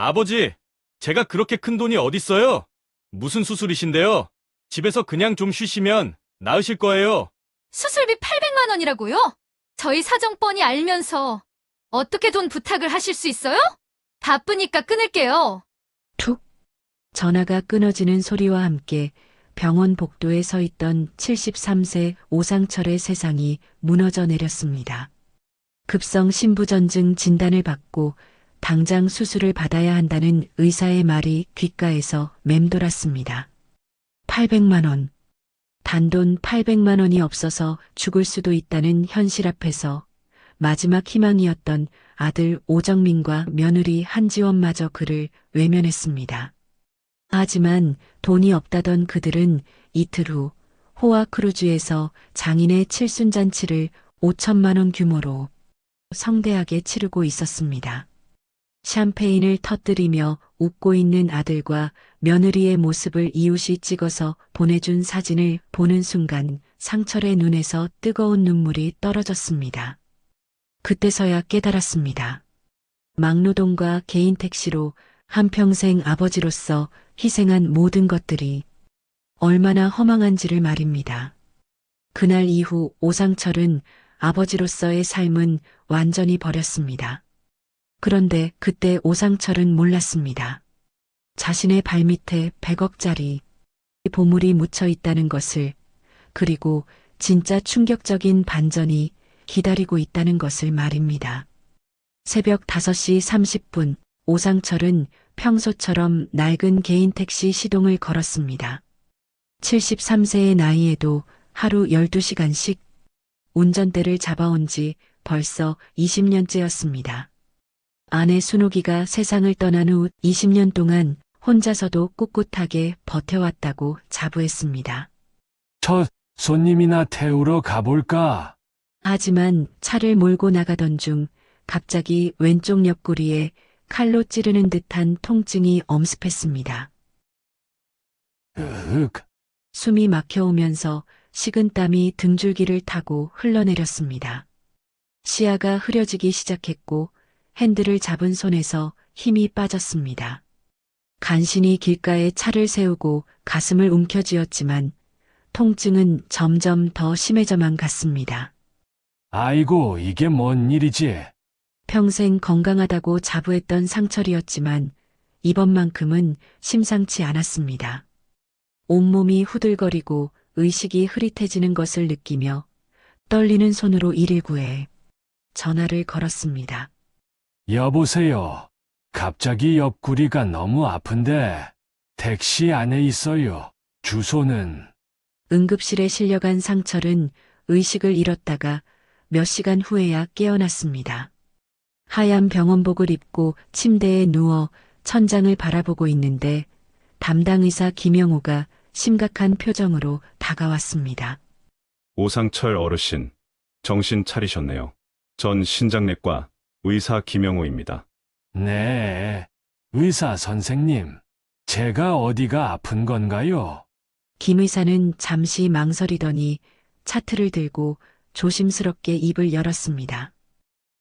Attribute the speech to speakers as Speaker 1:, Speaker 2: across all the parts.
Speaker 1: 아버지, 제가 그렇게 큰 돈이 어딨어요? 무슨 수술이신데요? 집에서 그냥 좀 쉬시면 나으실 거예요.
Speaker 2: 수술비 800만 원이라고요? 저희 사정 뻔히 알면서 어떻게 돈 부탁을 하실 수 있어요? 바쁘니까 끊을게요.
Speaker 3: 툭! 전화가 끊어지는 소리와 함께 병원 복도에 서 있던 73세 오상철의 세상이 무너져 내렸습니다. 급성 신부전증 진단을 받고 당장 수술을 받아야 한다는 의사의 말이 귓가에서 맴돌았습니다. 800만 원. 단돈 800만 원이 없어서 죽을 수도 있다는 현실 앞에서 마지막 희망이었던 아들 오정민과 며느리 한지원마저 그를 외면했습니다. 하지만 돈이 없다던 그들은 이틀 후 호아크루즈에서 장인의 칠순잔치를 5천만 원 규모로 성대하게 치르고 있었습니다. 샴페인을 터뜨리며 웃고 있는 아들과 며느리의 모습을 이웃이 찍어서 보내준 사진을 보는 순간 상철의 눈에서 뜨거운 눈물이 떨어졌습니다. 그때서야 깨달았습니다. 막노동과 개인 택시로 한평생 아버지로서 희생한 모든 것들이 얼마나 허망한지를 말입니다. 그날 이후 오상철은 아버지로서의 삶은 완전히 버렸습니다. 그런데 그때 오상철은 몰랐습니다. 자신의 발밑에 100억짜리 보물이 묻혀 있다는 것을, 그리고 진짜 충격적인 반전이 기다리고 있다는 것을 말입니다. 새벽 5시 30분 오상철은 평소처럼 낡은 개인 택시 시동을 걸었습니다. 73세의 나이에도 하루 12시간씩 운전대를 잡아온 지 벌써 20년째였습니다. 아내 순옥이가 세상을 떠난 후 20년 동안 혼자서도 꿋꿋하게 버텨왔다고 자부했습니다.
Speaker 4: 저 손님이나 태우러 가볼까?
Speaker 3: 하지만 차를 몰고 나가던 중 갑자기 왼쪽 옆구리에 칼로 찌르는 듯한 통증이 엄습했습니다.
Speaker 4: 윽,
Speaker 3: 숨이 막혀오면서 식은땀이 등줄기를 타고 흘러내렸습니다. 시야가 흐려지기 시작했고 핸들을 잡은 손에서 힘이 빠졌습니다. 간신히 길가에 차를 세우고 가슴을 움켜쥐었지만 통증은 점점 더 심해져만 갔습니다.
Speaker 4: 아이고, 이게 뭔 일이지?
Speaker 3: 평생 건강하다고 자부했던 상철이었지만 이번만큼은 심상치 않았습니다. 온몸이 후들거리고 의식이 흐릿해지는 것을 느끼며 떨리는 손으로 119에 전화를 걸었습니다.
Speaker 4: 여보세요. 갑자기 옆구리가 너무 아픈데 택시 안에 있어요. 주소는?
Speaker 3: 응급실에 실려간 상철은 의식을 잃었다가 몇 시간 후에야 깨어났습니다. 하얀 병원복을 입고 침대에 누워 천장을 바라보고 있는데 담당 의사 김영호가 심각한 표정으로 다가왔습니다.
Speaker 5: 오상철 어르신, 정신 차리셨네요. 전 신장내과 의사 김영호입니다.
Speaker 4: 네. 의사 선생님. 제가 어디가 아픈 건가요?
Speaker 3: 김 의사는 잠시 망설이더니 차트를 들고 조심스럽게 입을 열었습니다.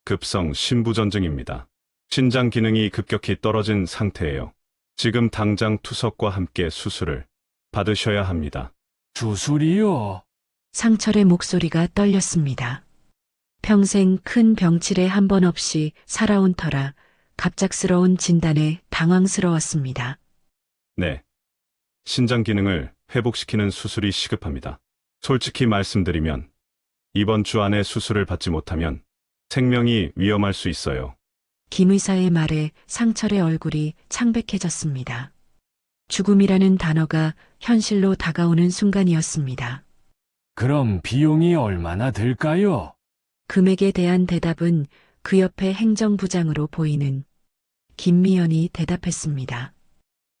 Speaker 5: 급성 신부전증입니다. 신장 기능이 급격히 떨어진 상태예요. 지금 당장 투석과 함께 수술을 받으셔야 합니다.
Speaker 4: 수술이요?
Speaker 3: 상철의 목소리가 떨렸습니다. 평생 큰 병치레 한 번 없이 살아온 터라 갑작스러운 진단에 당황스러웠습니다.
Speaker 5: 네. 신장 기능을 회복시키는 수술이 시급합니다. 솔직히 말씀드리면 이번 주 안에 수술을 받지 못하면 생명이 위험할 수 있어요.
Speaker 3: 김 의사의 말에 상철의 얼굴이 창백해졌습니다. 죽음이라는 단어가 현실로 다가오는 순간이었습니다.
Speaker 4: 그럼 비용이 얼마나 들까요?
Speaker 3: 금액에 대한 대답은 그 옆에 행정부장으로 보이는 김미연이 대답했습니다.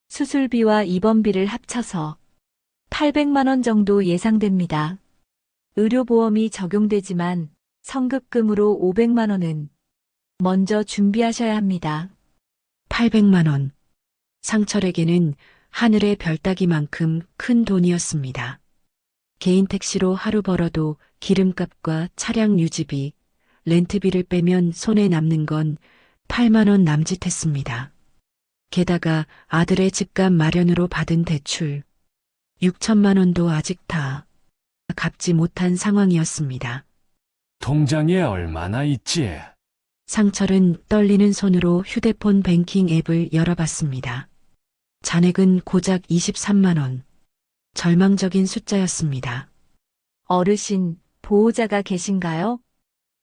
Speaker 6: 수술비와 입원비를 합쳐서 800만 원 정도 예상됩니다. 의료보험이 적용되지만 성급금으로 500만 원은 먼저 준비하셔야 합니다.
Speaker 3: 800만 원. 상철에게는 하늘의 별 따기만큼 큰 돈이었습니다. 개인 택시로 하루 벌어도 기름값과 차량 유지비, 렌트비를 빼면 손에 남는 건 8만 원 남짓했습니다. 게다가 아들의 집값 마련으로 받은 대출 6천만 원도 아직 다 갚지 못한 상황이었습니다.
Speaker 4: 통장에 얼마나 있지?
Speaker 3: 상철은 떨리는 손으로 휴대폰 뱅킹 앱을 열어봤습니다. 잔액은 고작 23만 원. 절망적인 숫자였습니다.
Speaker 6: 어르신, 보호자가 계신가요?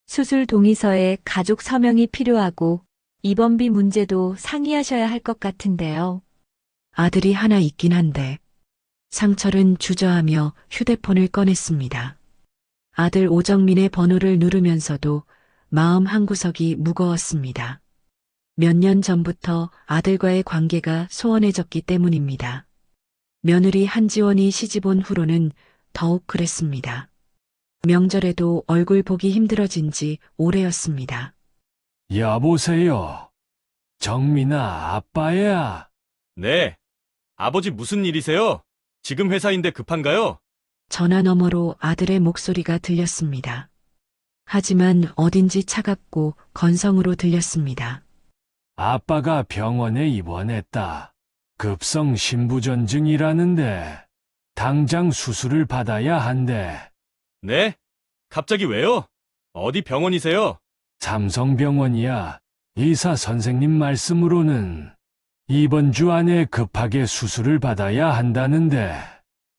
Speaker 6: 수술 동의서에 가족 서명이 필요하고 입원비 문제도 상의하셔야 할 것 같은데요.
Speaker 3: 아들이 하나 있긴 한데 상철은 주저하며 휴대폰을 꺼냈습니다. 아들 오정민의 번호를 누르면서도 마음 한구석이 무거웠습니다. 몇 년 전부터 아들과의 관계가 소원해졌기 때문입니다. 며느리 한지원이 시집 온 후로는 더욱 그랬습니다. 명절에도 얼굴 보기 힘들어진 지 오래였습니다.
Speaker 4: 여보세요. 정민아, 아빠야.
Speaker 1: 네. 아버지 무슨 일이세요? 지금 회사인데 급한가요?
Speaker 3: 전화 너머로 아들의 목소리가 들렸습니다. 하지만 어딘지 차갑고 건성으로 들렸습니다.
Speaker 4: 아빠가 병원에 입원했다. 급성 신부전증이라는데 당장 수술을 받아야 한대.
Speaker 1: 네? 갑자기 왜요? 어디 병원이세요?
Speaker 4: 삼성병원이야. 의사 선생님 말씀으로는 이번 주 안에 급하게 수술을 받아야 한다는데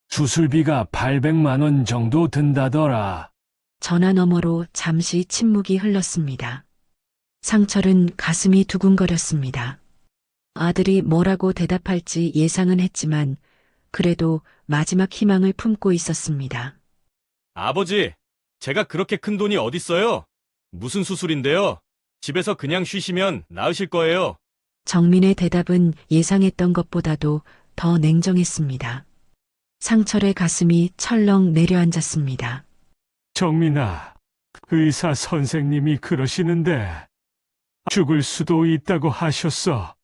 Speaker 4: 수술비가 800만 원 정도 든다더라.
Speaker 3: 전화 너머로 잠시 침묵이 흘렀습니다. 상철은 가슴이 두근거렸습니다. 아들이 뭐라고 대답할지 예상은 했지만 그래도 마지막 희망을 품고 있었습니다.
Speaker 1: 아버지, 제가 그렇게 큰 돈이 어딨어요? 무슨 수술인데요? 집에서 그냥 쉬시면 나으실 거예요.
Speaker 3: 정민의 대답은 예상했던 것보다도 더 냉정했습니다. 상철의 가슴이 철렁 내려앉았습니다.
Speaker 4: 정민아, 의사 선생님이 그러시는데 죽을 수도 있다고 하셨어.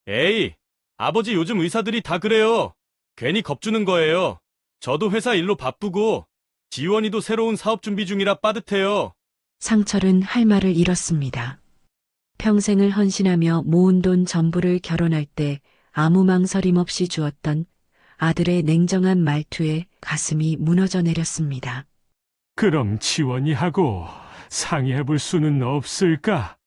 Speaker 1: 에이, 아버지 요즘 의사들이 다 그래요. 괜히 겁주는 거예요. 저도 회사 일로 바쁘고 지원이도 새로운 사업 준비 중이라 빠듯해요.
Speaker 3: 상철은 할 말을 잃었습니다. 평생을 헌신하며 모은 돈 전부를 결혼할 때 아무 망설임 없이 주었던 아들의 냉정한 말투에 가슴이 무너져 내렸습니다.
Speaker 4: 그럼 지원이하고 상의해 볼 수는 없을까?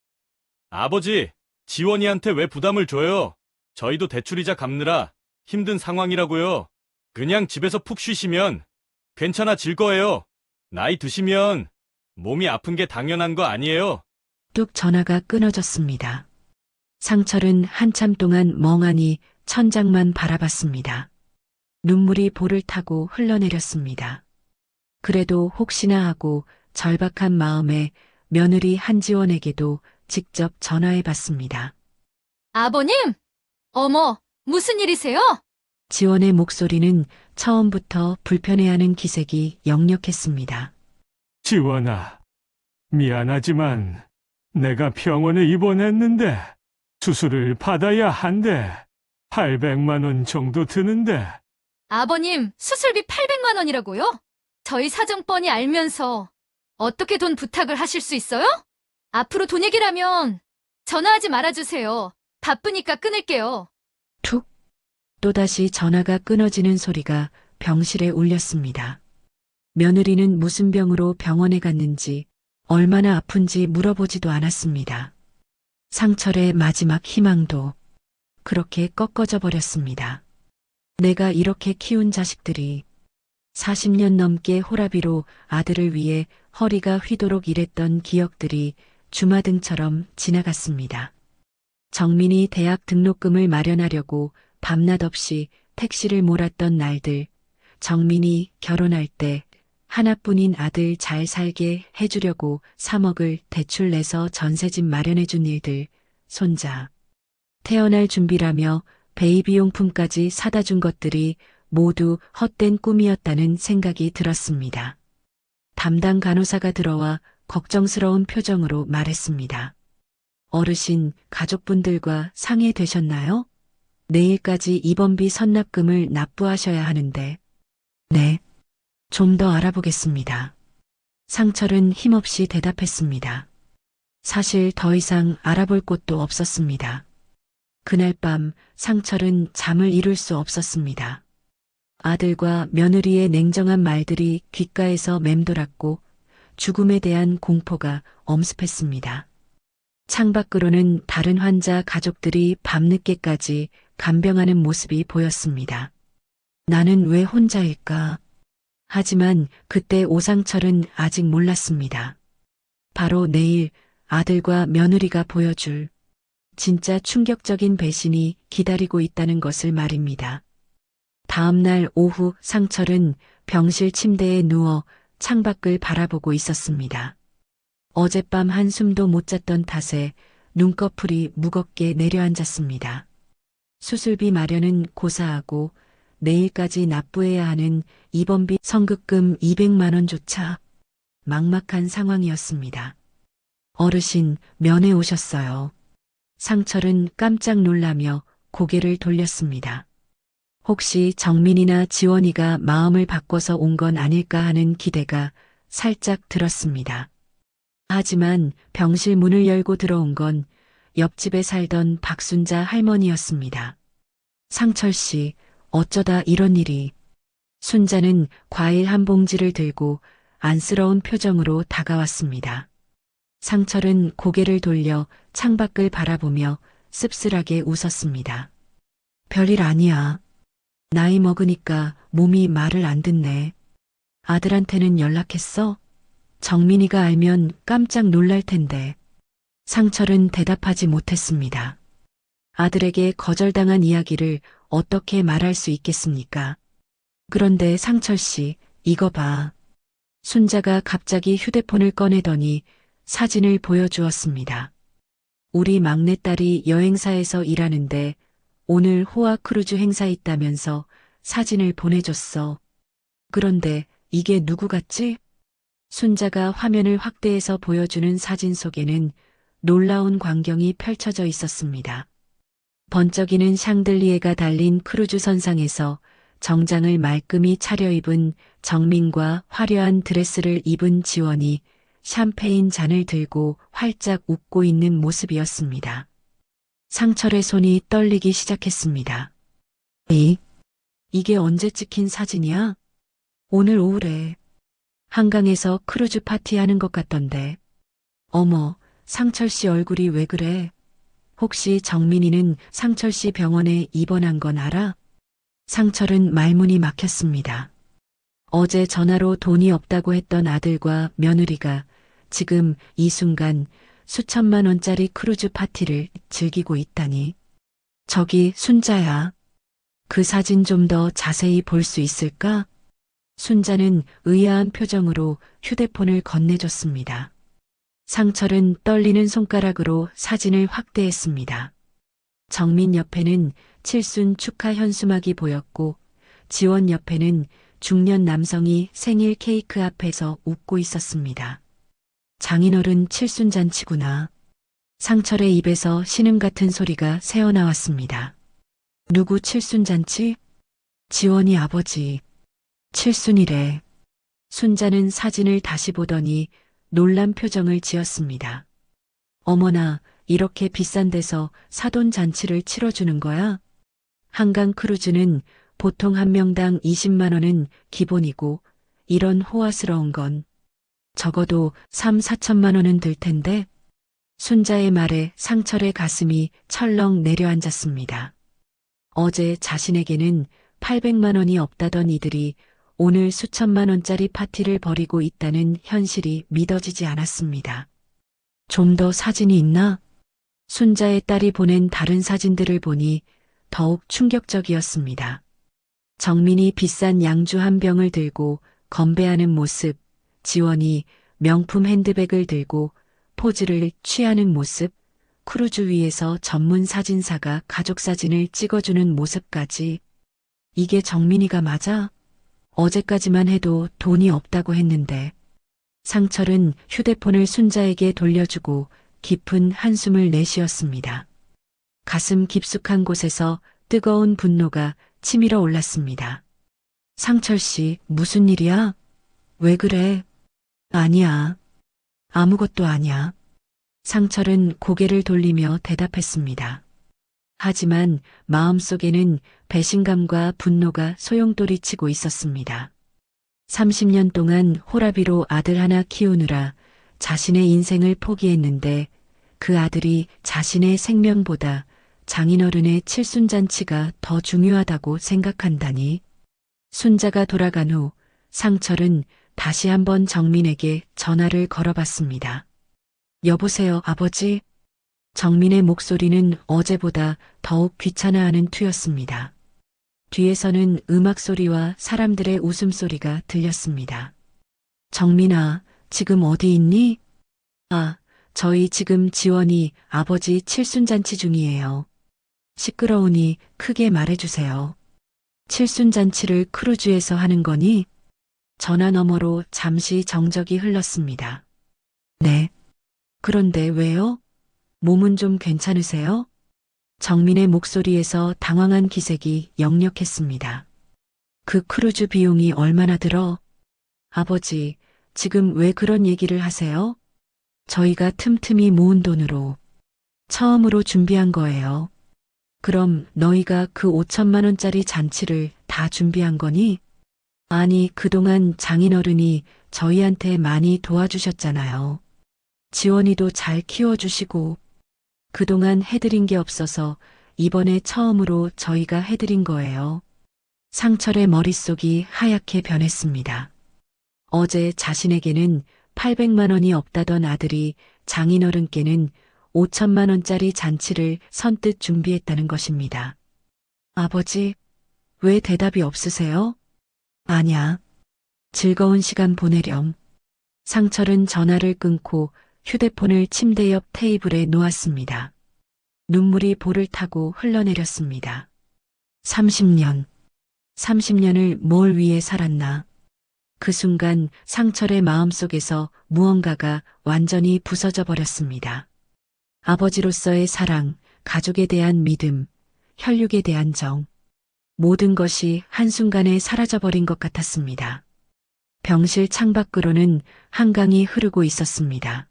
Speaker 1: 아버지, 지원이한테 왜 부담을 줘요? 저희도 대출이자 갚느라 힘든 상황이라고요. 그냥 집에서 푹 쉬시면 괜찮아질 거예요. 나이 드시면 몸이 아픈 게 당연한 거 아니에요?
Speaker 3: 뚝 전화가 끊어졌습니다. 상철은 한참 동안 멍하니 천장만 바라봤습니다. 눈물이 볼을 타고 흘러내렸습니다. 그래도 혹시나 하고 절박한 마음에 며느리 한지원에게도 직접 전화해 봤습니다.
Speaker 2: 아버님! 어머, 무슨 일이세요?
Speaker 3: 지원의 목소리는 처음부터 불편해하는 기색이 역력했습니다.
Speaker 4: 지원아, 미안하지만 내가 병원에 입원했는데 수술을 받아야 한대. 800만 원 정도 드는데.
Speaker 2: 아버님, 수술비 800만 원이라고요? 저희 사정 뻔히 알면서 어떻게 돈 부탁을 하실 수 있어요? 앞으로 돈 얘기라면 전화하지 말아주세요. 바쁘니까 끊을게요.
Speaker 3: 툭! 또다시 전화가 끊어지는 소리가 병실에 울렸습니다. 며느리는 무슨 병으로 병원에 갔는지 얼마나 아픈지 물어보지도 않았습니다. 상철의 마지막 희망도 그렇게 꺾어져 버렸습니다. 내가 이렇게 키운 자식들이 40년 넘게 호라비로 아들을 위해 허리가 휘도록 일했던 기억들이 주마등처럼 지나갔습니다. 정민이 대학 등록금을 마련하려고 밤낮 없이 택시를 몰았던 날들, 정민이 결혼할 때 하나뿐인 아들 잘 살게 해주려고 3억을 대출 내서 전세집 마련해준 일들, 손자, 태어날 준비라며 베이비용품까지 사다 준 것들이 모두 헛된 꿈이었다는 생각이 들었습니다. 담당 간호사가 들어와 걱정스러운 표정으로 말했습니다. 어르신, 가족분들과 상의되셨나요? 내일까지 입원비 선납금을 납부하셔야 하는데. 네. 좀 더 알아보겠습니다. 상철은 힘없이 대답했습니다. 사실 더 이상 알아볼 곳도 없었습니다. 그날 밤 상철은 잠을 이룰 수 없었습니다. 아들과 며느리의 냉정한 말들이 귓가에서 맴돌았고 죽음에 대한 공포가 엄습했습니다. 창밖으로는 다른 환자 가족들이 밤늦게까지 간병하는 모습이 보였습니다. 나는 왜 혼자일까? 하지만 그때 오상철은 아직 몰랐습니다. 바로 내일 아들과 며느리가 보여줄 진짜 충격적인 배신이 기다리고 있다는 것을 말입니다. 다음 날 오후 상철은 병실 침대에 누워 창밖을 바라보고 있었습니다. 어젯밤 한숨도 못 잤던 탓에 눈꺼풀이 무겁게 내려앉았습니다. 수술비 마련은 고사하고 내일까지 납부해야 하는 입원비 선급금 200만 원조차 막막한 상황이었습니다. 어르신, 면회 오셨어요. 상철은 깜짝 놀라며 고개를 돌렸습니다. 혹시 정민이나 지원이가 마음을 바꿔서 온 건 아닐까 하는 기대가 살짝 들었습니다. 하지만 병실 문을 열고 들어온 건 옆집에 살던 박순자 할머니였습니다. 상철 씨, 어쩌다 이런 일이. 순자는 과일 한 봉지를 들고 안쓰러운 표정으로 다가왔습니다. 상철은 고개를 돌려 창밖을 바라보며 씁쓸하게 웃었습니다. 별일 아니야. 나이 먹으니까 몸이 말을 안 듣네. 아들한테는 연락했어? 정민이가 알면 깜짝 놀랄 텐데. 상철은 대답하지 못했습니다. 아들에게 거절당한 이야기를 어떻게 말할 수 있겠습니까? 그런데 상철 씨, 이거 봐. 순자가 갑자기 휴대폰을 꺼내더니 사진을 보여주었습니다. 우리 막내딸이 여행사에서 일하는데 오늘 호화 크루즈 행사 있다면서 사진을 보내줬어. 그런데 이게 누구 같지? 순자가 화면을 확대해서 보여주는 사진 속에는 놀라운 광경이 펼쳐져 있었습니다. 번쩍이는 샹들리에가 달린 크루즈 선상에서 정장을 말끔히 차려입은 정민과 화려한 드레스를 입은 지원이 샴페인 잔을 들고 활짝 웃고 있는 모습이었습니다. 상철의 손이 떨리기 시작했습니다. 이게 언제 찍힌 사진이야? 오늘 오후래. 한강에서 크루즈 파티하는 것 같던데. 어머, 상철 씨 얼굴이 왜 그래? 혹시 정민이는 상철 씨 병원에 입원한 건 알아? 상철은 말문이 막혔습니다. 어제 전화로 돈이 없다고 했던 아들과 며느리가 지금 이 순간 수천만 원짜리 크루즈 파티를 즐기고 있다니. 저기 순자야. 그 사진 좀 더 자세히 볼 수 있을까? 순자는 의아한 표정으로 휴대폰을 건네줬습니다. 상철은 떨리는 손가락으로 사진을 확대했습니다. 정민 옆에는 칠순 축하 현수막이 보였고 지원 옆에는 중년 남성이 생일 케이크 앞에서 웃고 있었습니다. 장인어른 칠순잔치구나. 상철의 입에서 신음 같은 소리가 새어나왔습니다. 누구 칠순잔치? 지원이 아버지. 칠순이래. 순자는 사진을 다시 보더니 놀란 표정을 지었습니다. 어머나, 이렇게 비싼 데서 사돈 잔치를 치러주는 거야? 한강 크루즈는 보통 한 명당 20만 원은 기본이고 이런 호화스러운 건 적어도 3, 4천만 원은 들 텐데. 순자의 말에 상철의 가슴이 철렁 내려앉았습니다. 어제 자신에게는 800만 원이 없다던 이들이 오늘 수천만 원짜리 파티를 벌이고 있다는 현실이 믿어지지 않았습니다. 좀 더 사진이 있나? 순자의 딸이 보낸 다른 사진들을 보니 더욱 충격적이었습니다. 정민이 비싼 양주 한 병을 들고 건배하는 모습, 지원이 명품 핸드백을 들고 포즈를 취하는 모습, 크루즈 위에서 전문 사진사가 가족 사진을 찍어주는 모습까지. 이게 정민이가 맞아? 어제까지만 해도 돈이 없다고 했는데. 상철은 휴대폰을 순자에게 돌려주고 깊은 한숨을 내쉬었습니다. 가슴 깊숙한 곳에서 뜨거운 분노가 치밀어 올랐습니다. 상철 씨, 무슨 일이야? 왜 그래? 아니야. 아무것도 아니야. 상철은 고개를 돌리며 대답했습니다. 하지만 마음속에는 배신감과 분노가 소용돌이치고 있었습니다. 30년 동안 호라비로 아들 하나 키우느라 자신의 인생을 포기했는데 그 아들이 자신의 생명보다 장인어른의 칠순잔치가 더 중요하다고 생각한다니. 순자가 돌아간 후 상철은 다시 한번 정민에게 전화를 걸어봤습니다. 여보세요, 아버지? 정민의 목소리는 어제보다 더욱 귀찮아하는 투였습니다. 뒤에서는 음악 소리와 사람들의 웃음소리가 들렸습니다. 정민아, 지금 어디 있니? 아, 저희 지금 지원이 아버지 칠순잔치 중이에요. 시끄러우니 크게 말해주세요. 칠순잔치를 크루즈에서 하는 거니? 전화 너머로 잠시 정적이 흘렀습니다. 네. 그런데 왜요? 몸은 좀 괜찮으세요? 정민의 목소리에서 당황한 기색이 역력했습니다. 그 크루즈 비용이 얼마나 들어? 아버지, 지금 왜 그런 얘기를 하세요? 저희가 틈틈이 모은 돈으로 처음으로 준비한 거예요. 그럼 너희가 그 5천만 원짜리 잔치를 다 준비한 거니? 아니, 그동안 장인어른이 저희한테 많이 도와주셨잖아요. 지원이도 잘 키워주시고 그동안 해드린 게 없어서 이번에 처음으로 저희가 해드린 거예요. 상철의 머릿속이 하얗게 변했습니다. 어제 자신에게는 800만 원이 없다던 아들이 장인어른께는 5천만 원짜리 잔치를 선뜻 준비했다는 것입니다. 아버지, 왜 대답이 없으세요? 아냐. 즐거운 시간 보내렴. 상철은 전화를 끊고 휴대폰을 침대 옆 테이블에 놓았습니다. 눈물이 볼을 타고 흘러내렸습니다. 30년. 30년을 뭘 위해 살았나. 그 순간 상철의 마음속에서 무언가가 완전히 부서져 버렸습니다. 아버지로서의 사랑, 가족에 대한 믿음, 혈육에 대한 정. 모든 것이 한순간에 사라져버린 것 같았습니다. 병실 창밖으로는 한강이 흐르고 있었습니다.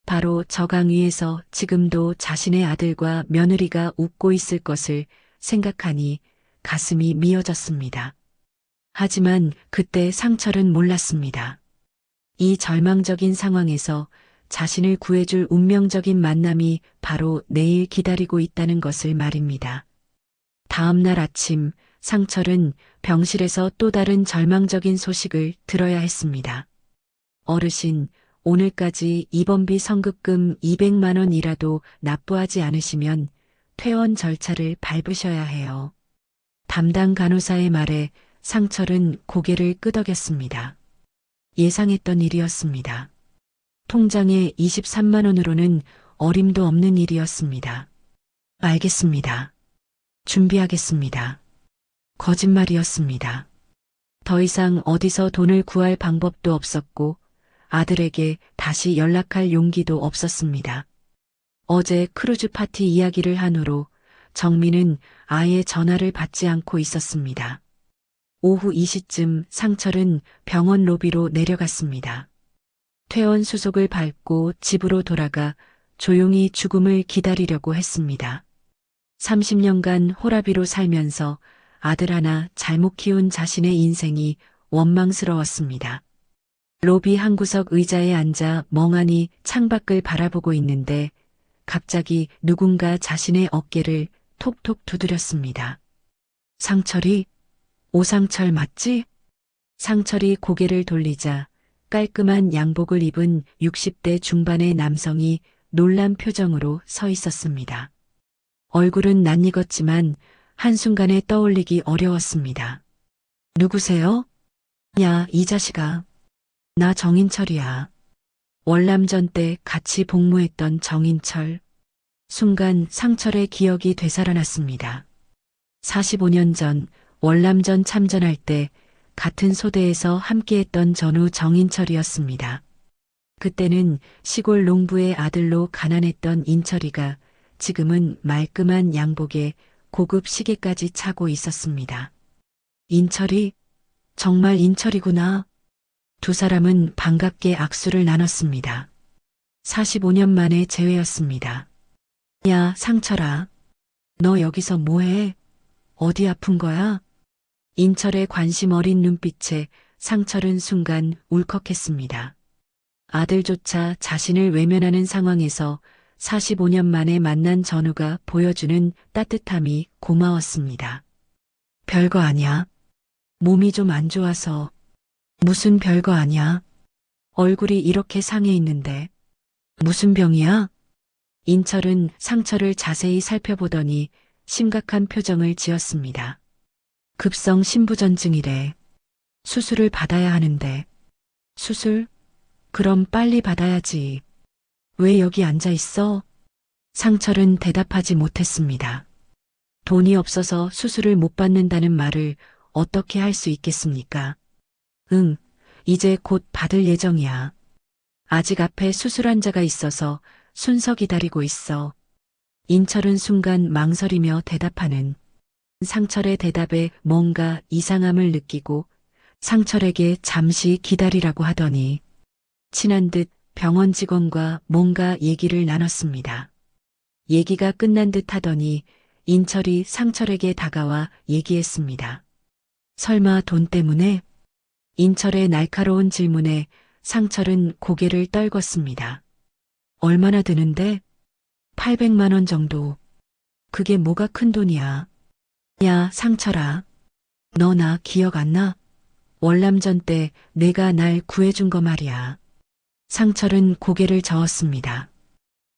Speaker 3: 바로 저 강 위에서 지금도 자신의 아들과 며느리가 웃고 있을 것을 생각하니 가슴이 미어졌습니다. 하지만 그때 상철은 몰랐습니다. 이 절망적인 상황에서 자신을 구해줄 운명적인 만남이 바로 내일 기다리고 있다는 것을 말입니다. 다음 날 아침 상철은 병실에서 또 다른 절망적인 소식을 들어야 했습니다. 어르신, 오늘까지 입원비 성급금 200만 원이라도 납부하지 않으시면 퇴원 절차를 밟으셔야 해요. 담당 간호사의 말에 상철은 고개를 끄덕였습니다. 예상했던 일이었습니다. 통장에 23만 원으로는 어림도 없는 일이었습니다. 알겠습니다. 준비하겠습니다. 거짓말이었습니다. 더 이상 어디서 돈을 구할 방법도 없었고 아들에게 다시 연락할 용기도 없었습니다. 어제 크루즈 파티 이야기를 한 후로 정민은 아예 전화를 받지 않고 있었습니다. 오후 2시쯤 상철은 병원 로비로 내려갔습니다. 퇴원 수속을 밟고 집으로 돌아가 조용히 죽음을 기다리려고 했습니다. 30년간 호라비로 살면서 아들 하나 잘못 키운 자신의 인생이 원망스러웠습니다. 로비 한 구석 의자에 앉아 멍하니 창밖을 바라보고 있는데 갑자기 누군가 자신의 어깨를 톡톡 두드렸습니다. 상철이? 오상철 맞지? 상철이 고개를 돌리자 깔끔한 양복을 입은 60대 중반의 남성이 놀란 표정으로 서 있었습니다. 얼굴은 낯익었지만 한순간에 떠올리기 어려웠습니다. 누구세요? 야, 이 자식아. 나 정인철이야. 월남전 때 같이 복무했던 정인철. 순간 상철의 기억이 되살아났습니다. 45년 전 월남전 참전할 때 같은 소대에서 함께했던 전우 정인철이었습니다. 그때는 시골 농부의 아들로 가난했던 인철이가 지금은 말끔한 양복에 고급 시계까지 차고 있었습니다. 인철이? 정말 인철이구나. 두 사람은 반갑게 악수를 나눴습니다. 45년 만에 재회였습니다. 야, 상철아. 너 여기서 뭐해? 어디 아픈 거야? 인철의 관심 어린 눈빛에 상철은 순간 울컥했습니다. 아들조차 자신을 외면하는 상황에서 45년 만에 만난 전우가 보여주는 따뜻함이 고마웠습니다. 별거 아니야. 몸이 좀 안 좋아서. 무슨 별거 아니야. 얼굴이 이렇게 상해 있는데. 무슨 병이야? 인철은 상처를 자세히 살펴보더니 심각한 표정을 지었습니다. 급성 신부전증이래. 수술을 받아야 하는데. 수술? 그럼 빨리 받아야지. 왜 여기 앉아 있어? 상철은 대답하지 못했습니다. 돈이 없어서 수술을 못 받는다는 말을 어떻게 할 수 있겠습니까? 응, 이제 곧 받을 예정이야. 아직 앞에 수술 환자가 있어서 순서 기다리고 있어. 인철은 순간 망설이며 대답하는 상철의 대답에 뭔가 이상함을 느끼고 상철에게 잠시 기다리라고 하더니 친한 듯 병원 직원과 뭔가 얘기를 나눴습니다. 얘기가 끝난 듯 하더니 인철이 상철에게 다가와 얘기했습니다. 설마 돈 때문에? 인철의 날카로운 질문에 상철은 고개를 떨궜습니다. 얼마나 드는데? 800만 원 정도. 그게 뭐가 큰 돈이야. 야, 상철아. 너 나 기억 안 나? 월남전 때 내가 날 구해준 거 말이야. 상철은 고개를 저었습니다.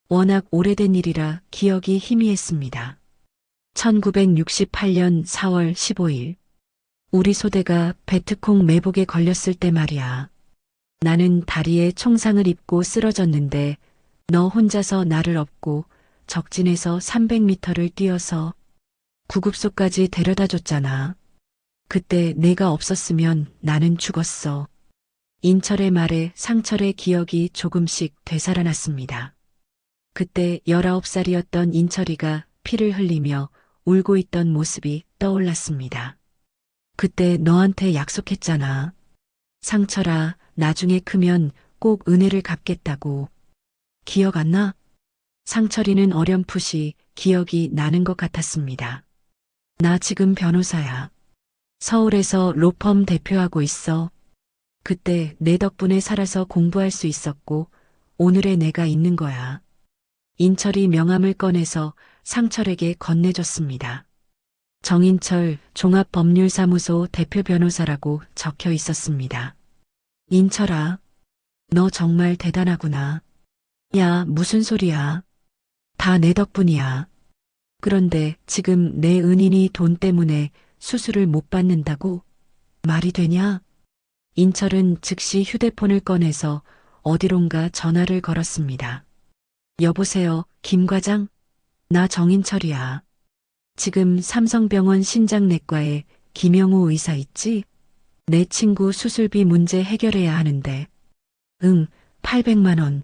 Speaker 3: 워낙 오래된 일이라 기억이 희미했습니다. 1968년 4월 15일. 우리 소대가 베트콩 매복에 걸렸을 때 말이야. 나는 다리에 총상을 입고 쓰러졌는데 너 혼자서 나를 업고 적진에서 300m를 뛰어서 구급소까지 데려다 줬잖아. 그때 내가 없었으면 나는 죽었어. 인철의 말에 상철의 기억이 조금씩 되살아났습니다. 그때 19살이었던 인철이가 피를 흘리며 울고 있던 모습이 떠올랐습니다. 그때 너한테 약속했잖아. 상철아, 나중에 크면 꼭 은혜를 갚겠다고. 기억 안 나? 상철이는 어렴풋이 기억이 나는 것 같았습니다. 나 지금 변호사야. 서울에서 로펌 대표하고 있어. 그때 내 덕분에 살아서 공부할 수 있었고 오늘의 내가 있는 거야. 인철이 명함을 꺼내서 상철에게 건네줬습니다. 정인철 종합법률사무소 대표 변호사라고 적혀 있었습니다. 인철아, 너 정말 대단하구나. 야, 무슨 소리야. 다 내 덕분이야. 그런데 지금 내 은인이 돈 때문에 수술을 못 받는다고? 말이 되냐? 인철은 즉시 휴대폰을 꺼내서 어디론가 전화를 걸었습니다. 여보세요, 김 과장? 나 정인철이야. 지금 삼성병원 신장내과에 김영우 의사 있지? 내 친구 수술비 문제 해결해야 하는데. 응, 800만 원.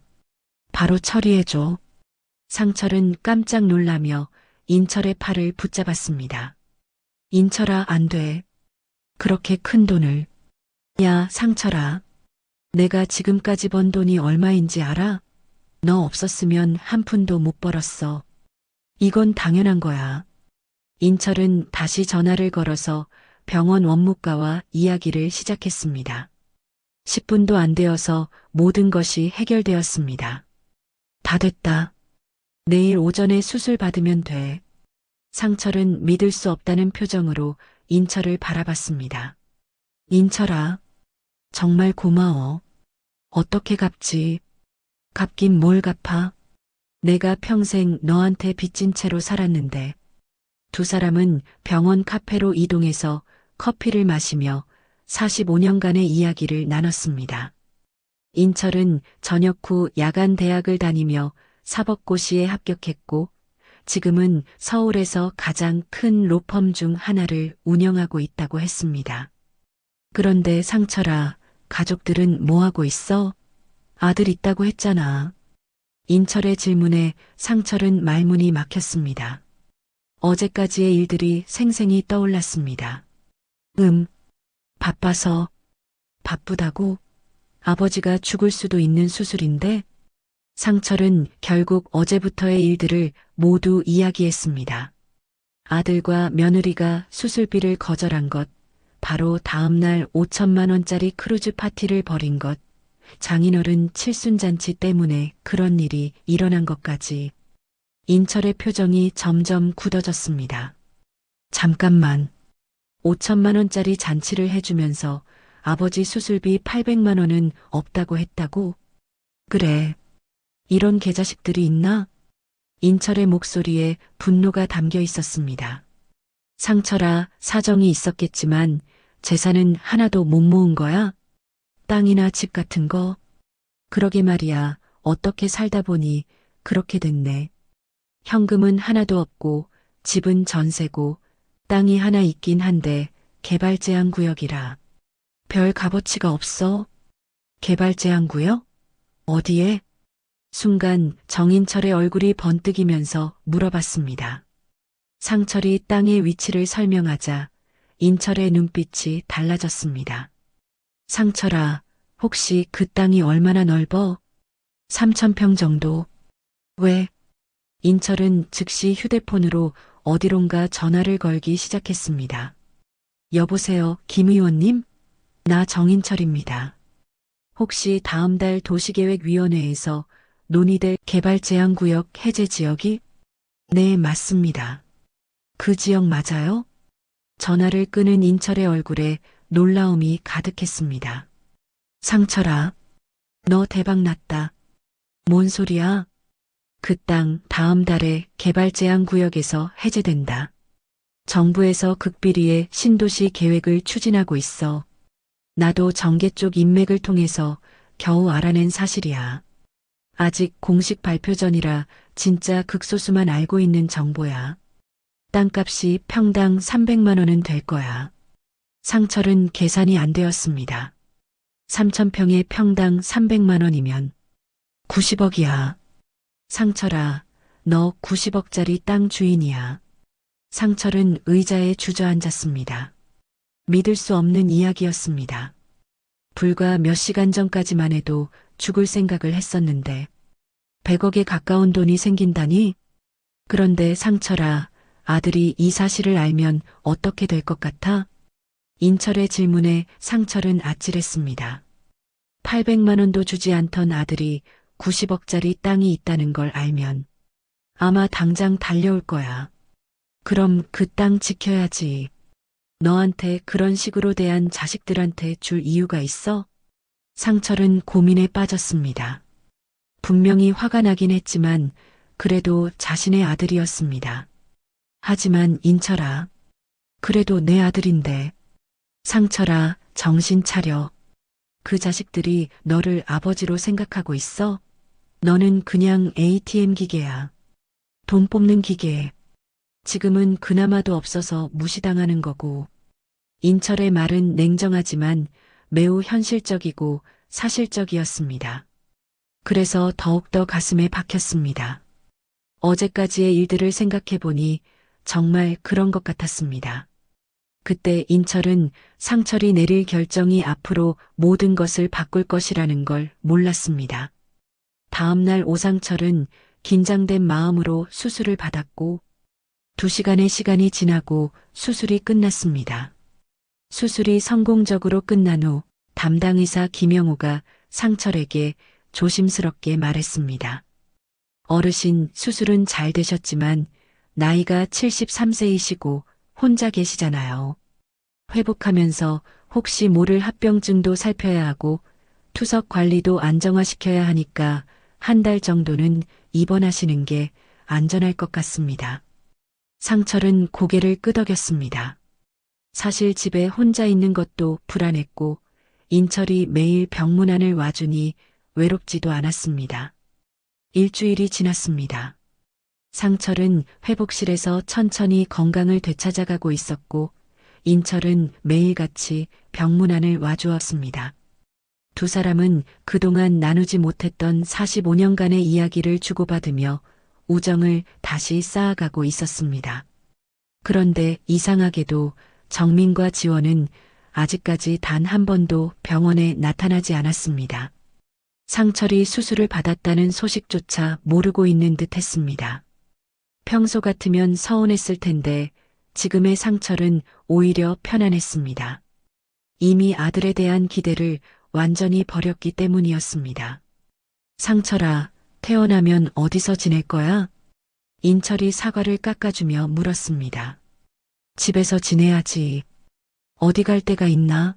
Speaker 3: 바로 처리해줘. 상철은 깜짝 놀라며 인철의 팔을 붙잡았습니다. 인철아, 안 돼. 그렇게 큰 돈을. 야, 상철아. 내가 지금까지 번 돈이 얼마인지 알아? 너 없었으면 한 푼도 못 벌었어. 이건 당연한 거야. 인철은 다시 전화를 걸어서 병원 원무과와 이야기를 시작했습니다. 10분도 안 되어서 모든 것이 해결되었습니다. 다 됐다. 내일 오전에 수술 받으면 돼. 상철은 믿을 수 없다는 표정으로 인철을 바라봤습니다. 인철아, 정말 고마워. 어떻게 갚지? 갚긴 뭘 갚아? 내가 평생 너한테 빚진 채로 살았는데. 두 사람은 병원 카페로 이동해서 커피를 마시며 45년간의 이야기를 나눴습니다. 인철은 전역 후 야간 대학을 다니며 사법고시에 합격했고 지금은 서울에서 가장 큰 로펌 중 하나를 운영하고 있다고 했습니다. 그런데 상철아, 가족들은 뭐하고 있어? 아들 있다고 했잖아. 인철의 질문에 상철은 말문이 막혔습니다. 어제까지의 일들이 생생히 떠올랐습니다. 바빠서. 바쁘다고? 아버지가 죽을 수도 있는 수술인데? 상철은 결국 어제부터의 일들을 모두 이야기했습니다. 아들과 며느리가 수술비를 거절한 것, 바로 다음날 5천만 원짜리 크루즈 파티를 벌인 것, 장인어른 칠순잔치 때문에 그런 일이 일어난 것까지 인철의 표정이 점점 굳어졌습니다. 잠깐만. 5천만 원짜리 잔치를 해주면서 아버지 수술비 800만 원은 없다고 했다고? 그래. 이런 개자식들이 있나? 인철의 목소리에 분노가 담겨 있었습니다. 상철아, 사정이 있었겠지만 재산은 하나도 못 모은 거야? 땅이나 집 같은 거? 그러게 말이야. 어떻게 살다 보니 그렇게 됐네. 현금은 하나도 없고 집은 전세고 땅이 하나 있긴 한데 개발 제한 구역이라 별 값어치가 없어. 개발 제한 구역? 어디에? 순간 정인철의 얼굴이 번뜩이면서 물어봤습니다. 상철이 땅의 위치를 설명하자 인철의 눈빛이 달라졌습니다. 상철아, 혹시 그 땅이 얼마나 넓어? 3,000평 정도. 왜? 인철은 즉시 휴대폰으로 어디론가 전화를 걸기 시작했습니다. 여보세요, 김 의원님? 나 정인철입니다. 혹시 다음 달 도시계획위원회에서 논의될 개발제한구역 해제 지역이? 네, 맞습니다. 그 지역 맞아요? 전화를 끄는 인철의 얼굴에 놀라움이 가득했습니다. 상철아, 너 대박 났다. 뭔 소리야? 그 땅 다음 달에 개발제한구역에서 해제된다. 정부에서 극비리의 신도시 계획을 추진하고 있어. 나도 정계 쪽 인맥을 통해서 겨우 알아낸 사실이야. 아직 공식 발표 전이라 진짜 극소수만 알고 있는 정보야. 땅값이 평당 300만 원은 될 거야. 상철은 계산이 안 되었습니다. 3,000평에 평당 300만 원이면 90억이야. 상철아, 너 90억짜리 땅 주인이야. 상철은 의자에 주저앉았습니다. 믿을 수 없는 이야기였습니다. 불과 몇 시간 전까지만 해도 죽을 생각을 했었는데 100억에 가까운 돈이 생긴다니? 그런데 상철아, 아들이 이 사실을 알면 어떻게 될 것 같아? 인철의 질문에 상철은 아찔했습니다. 800만 원도 주지 않던 아들이 90억짜리 땅이 있다는 걸 알면 아마 당장 달려올 거야. 그럼 그 땅 지켜야지. 너한테 그런 식으로 대한 자식들한테 줄 이유가 있어? 상철은 고민에 빠졌습니다. 분명히 화가 나긴 했지만 그래도 자신의 아들이었습니다. 하지만 인철아, 그래도 내 아들인데. 상철아, 정신 차려. 그 자식들이 너를 아버지로 생각하고 있어? 너는 그냥 ATM 기계야. 돈 뽑는 기계. 지금은 그나마도 없어서 무시당하는 거고. 인철의 말은 냉정하지만 매우 현실적이고 사실적이었습니다. 그래서 더욱더 가슴에 박혔습니다. 어제까지의 일들을 생각해보니 정말 그런 것 같았습니다. 그때 인철은 상철이 내릴 결정이 앞으로 모든 것을 바꿀 것이라는 걸 몰랐습니다. 다음날 오상철은 긴장된 마음으로 수술을 받았고 2시간의 시간이 지나고 수술이 끝났습니다. 수술이 성공적으로 끝난 후 담당 의사 김영호가 상철에게 조심스럽게 말했습니다. 어르신, 수술은 잘 되셨지만 나이가 73세이시고 혼자 계시잖아요. 회복하면서 혹시 모를 합병증도 살펴야 하고 투석 관리도 안정화시켜야 하니까 한 달 정도는 입원하시는 게 안전할 것 같습니다. 상철은 고개를 끄덕였습니다. 사실 집에 혼자 있는 것도 불안했고 인철이 매일 병문안을 와주니 외롭지도 않았습니다. 일주일이 지났습니다. 상철은 회복실에서 천천히 건강을 되찾아가고 있었고 인철은 매일같이 병문안을 와주었습니다. 두 사람은 그동안 나누지 못했던 45년간의 이야기를 주고받으며 우정을 다시 쌓아가고 있었습니다. 그런데 이상하게도 정민과 지원은 아직까지 단 한 번도 병원에 나타나지 않았습니다. 상철이 수술을 받았다는 소식조차 모르고 있는 듯 했습니다. 평소 같으면 서운했을 텐데 지금의 상철은 오히려 편안했습니다. 이미 아들에 대한 기대를 완전히 버렸기 때문이었습니다. 상철아, 태어나면 어디서 지낼 거야? 인철이 사과를 깎아주며 물었습니다. 집에서 지내야지. 어디 갈 데가 있나?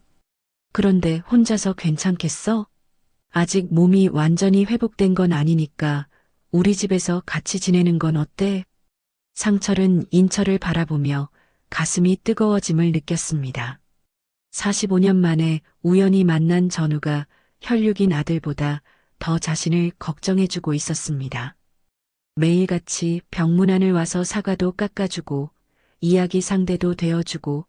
Speaker 3: 그런데 혼자서 괜찮겠어? 아직 몸이 완전히 회복된 건 아니니까 우리 집에서 같이 지내는 건 어때? 상철은 인철을 바라보며 가슴이 뜨거워짐을 느꼈습니다. 45년 만에 우연히 만난 전우가 혈육인 아들보다 더 자신을 걱정해주고 있었습니다. 매일같이 병문안을 와서 사과도 깎아주고 이야기 상대도 되어주고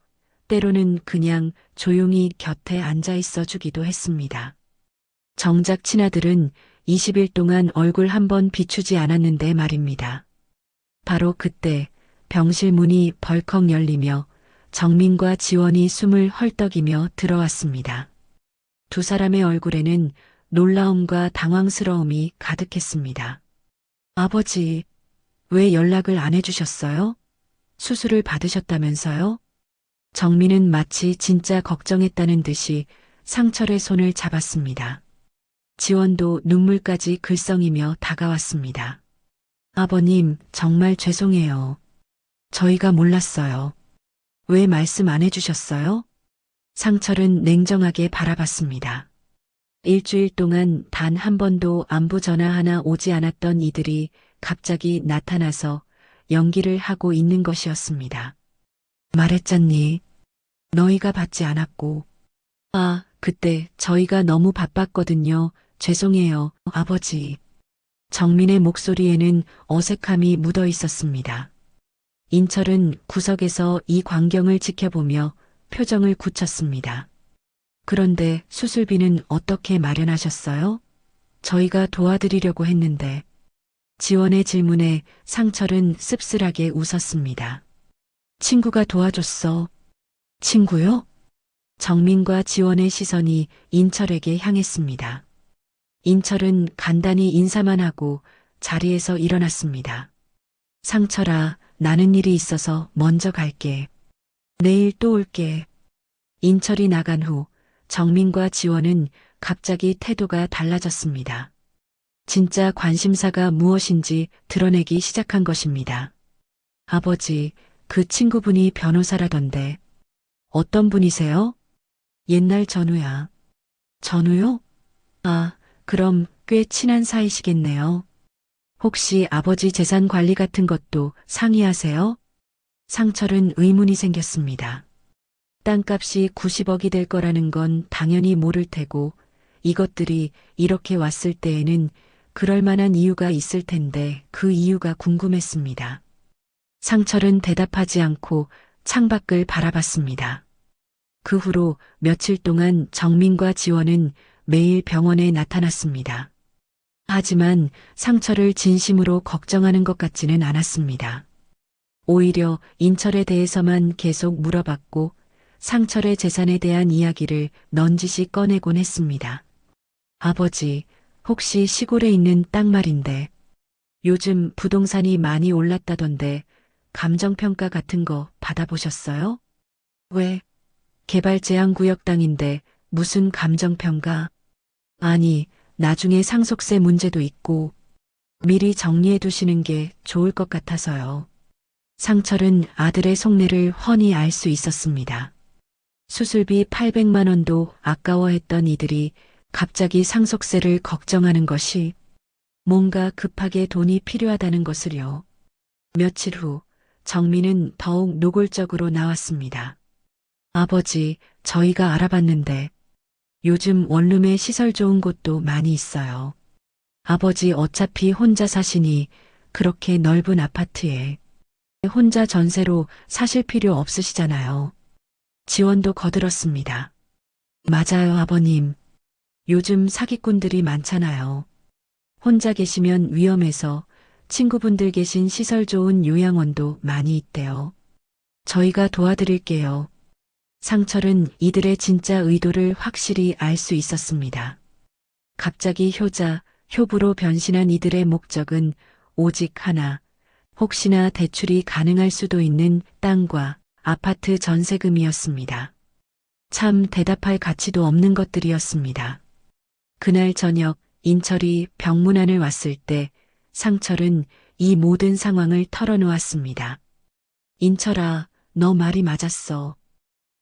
Speaker 3: 때로는 그냥 조용히 곁에 앉아 있어 주기도 했습니다. 정작 친아들은 20일 동안 얼굴 한번 비추지 않았는데 말입니다. 바로 그때 병실 문이 벌컥 열리며 정민과 지원이 숨을 헐떡이며 들어왔습니다. 두 사람의 얼굴에는 놀라움과 당황스러움이 가득했습니다. 아버지, 왜 연락을 안 해주셨어요? 수술을 받으셨다면서요? 정민은 마치 진짜 걱정했다는 듯이 상철의 손을 잡았습니다. 지원도 눈물까지 글썽이며 다가왔습니다. 아버님, 정말 죄송해요. 저희가 몰랐어요. 왜 말씀 안 해주셨어요? 상철은 냉정하게 바라봤습니다. 일주일 동안 단 한 번도 안부 전화 하나 오지 않았던 이들이 갑자기 나타나서 연기를 하고 있는 것이었습니다. 말했잖니. 너희가 받지 않았고. 아, 그때 저희가 너무 바빴거든요. 죄송해요, 아버지. 정민의 목소리에는 어색함이 묻어 있었습니다. 인철은 구석에서 이 광경을 지켜보며 표정을 굳혔습니다. 그런데 수술비는 어떻게 마련하셨어요? 저희가 도와드리려고 했는데. 지원의 질문에 상철은 씁쓸하게 웃었습니다. 친구가 도와줬어. 친구요? 정민과 지원의 시선이 인철에게 향했습니다. 인철은 간단히 인사만 하고 자리에서 일어났습니다. 상철아, 나는 일이 있어서 먼저 갈게. 내일 또 올게. 인철이 나간 후 정민과 지원은 갑자기 태도가 달라졌습니다. 진짜 관심사가 무엇인지 드러내기 시작한 것입니다. 아버지, 그 친구분이 변호사라던데. 어떤 분이세요? 옛날 전우야. 전우요? 아, 그럼 꽤 친한 사이시겠네요. 혹시 아버지 재산 관리 같은 것도 상의하세요? 상철은 의문이 생겼습니다. 땅값이 90억이 될 거라는 건 당연히 모를 테고 이것들이 이렇게 왔을 때에는 그럴 만한 이유가 있을 텐데 그 이유가 궁금했습니다. 상철은 대답하지 않고 창밖을 바라봤습니다. 그 후로 며칠 동안 정민과 지원은 매일 병원에 나타났습니다. 하지만 상철을 진심으로 걱정하는 것 같지는 않았습니다. 오히려 인철에 대해서만 계속 물어봤고 상철의 재산에 대한 이야기를 넌지시 꺼내곤 했습니다. 아버지, 혹시 시골에 있는 땅 말인데 요즘 부동산이 많이 올랐다던데 감정평가 같은 거 받아보셨어요? 왜? 개발 제한구역 땅인데 무슨 감정평가? 아니, 나중에 상속세 문제도 있고 미리 정리해 두시는 게 좋을 것 같아서요. 상철은 아들의 속내를 훤히 알 수 있었습니다. 수술비 800만 원도 아까워했던 이들이 갑자기 상속세를 걱정하는 것이 뭔가 급하게 돈이 필요하다는 것을요. 며칠 후 정민은 더욱 노골적으로 나왔습니다. 아버지, 저희가 알아봤는데 요즘 원룸에 시설 좋은 곳도 많이 있어요. 아버지 어차피 혼자 사시니 그렇게 넓은 아파트에 혼자 전세로 사실 필요 없으시잖아요. 지원도 거들었습니다. 맞아요, 아버님. 요즘 사기꾼들이 많잖아요. 혼자 계시면 위험해서 친구분들 계신 시설 좋은 요양원도 많이 있대요. 저희가 도와드릴게요. 상철은 이들의 진짜 의도를 확실히 알 수 있었습니다. 갑자기 효자, 효부로 변신한 이들의 목적은 오직 하나, 혹시나 대출이 가능할 수도 있는 땅과 아파트 전세금이었습니다. 참 대답할 가치도 없는 것들이었습니다. 그날 저녁 인철이 병문안을 왔을 때 상철은 이 모든 상황을 털어놓았습니다. 인철아, 너 말이 맞았어.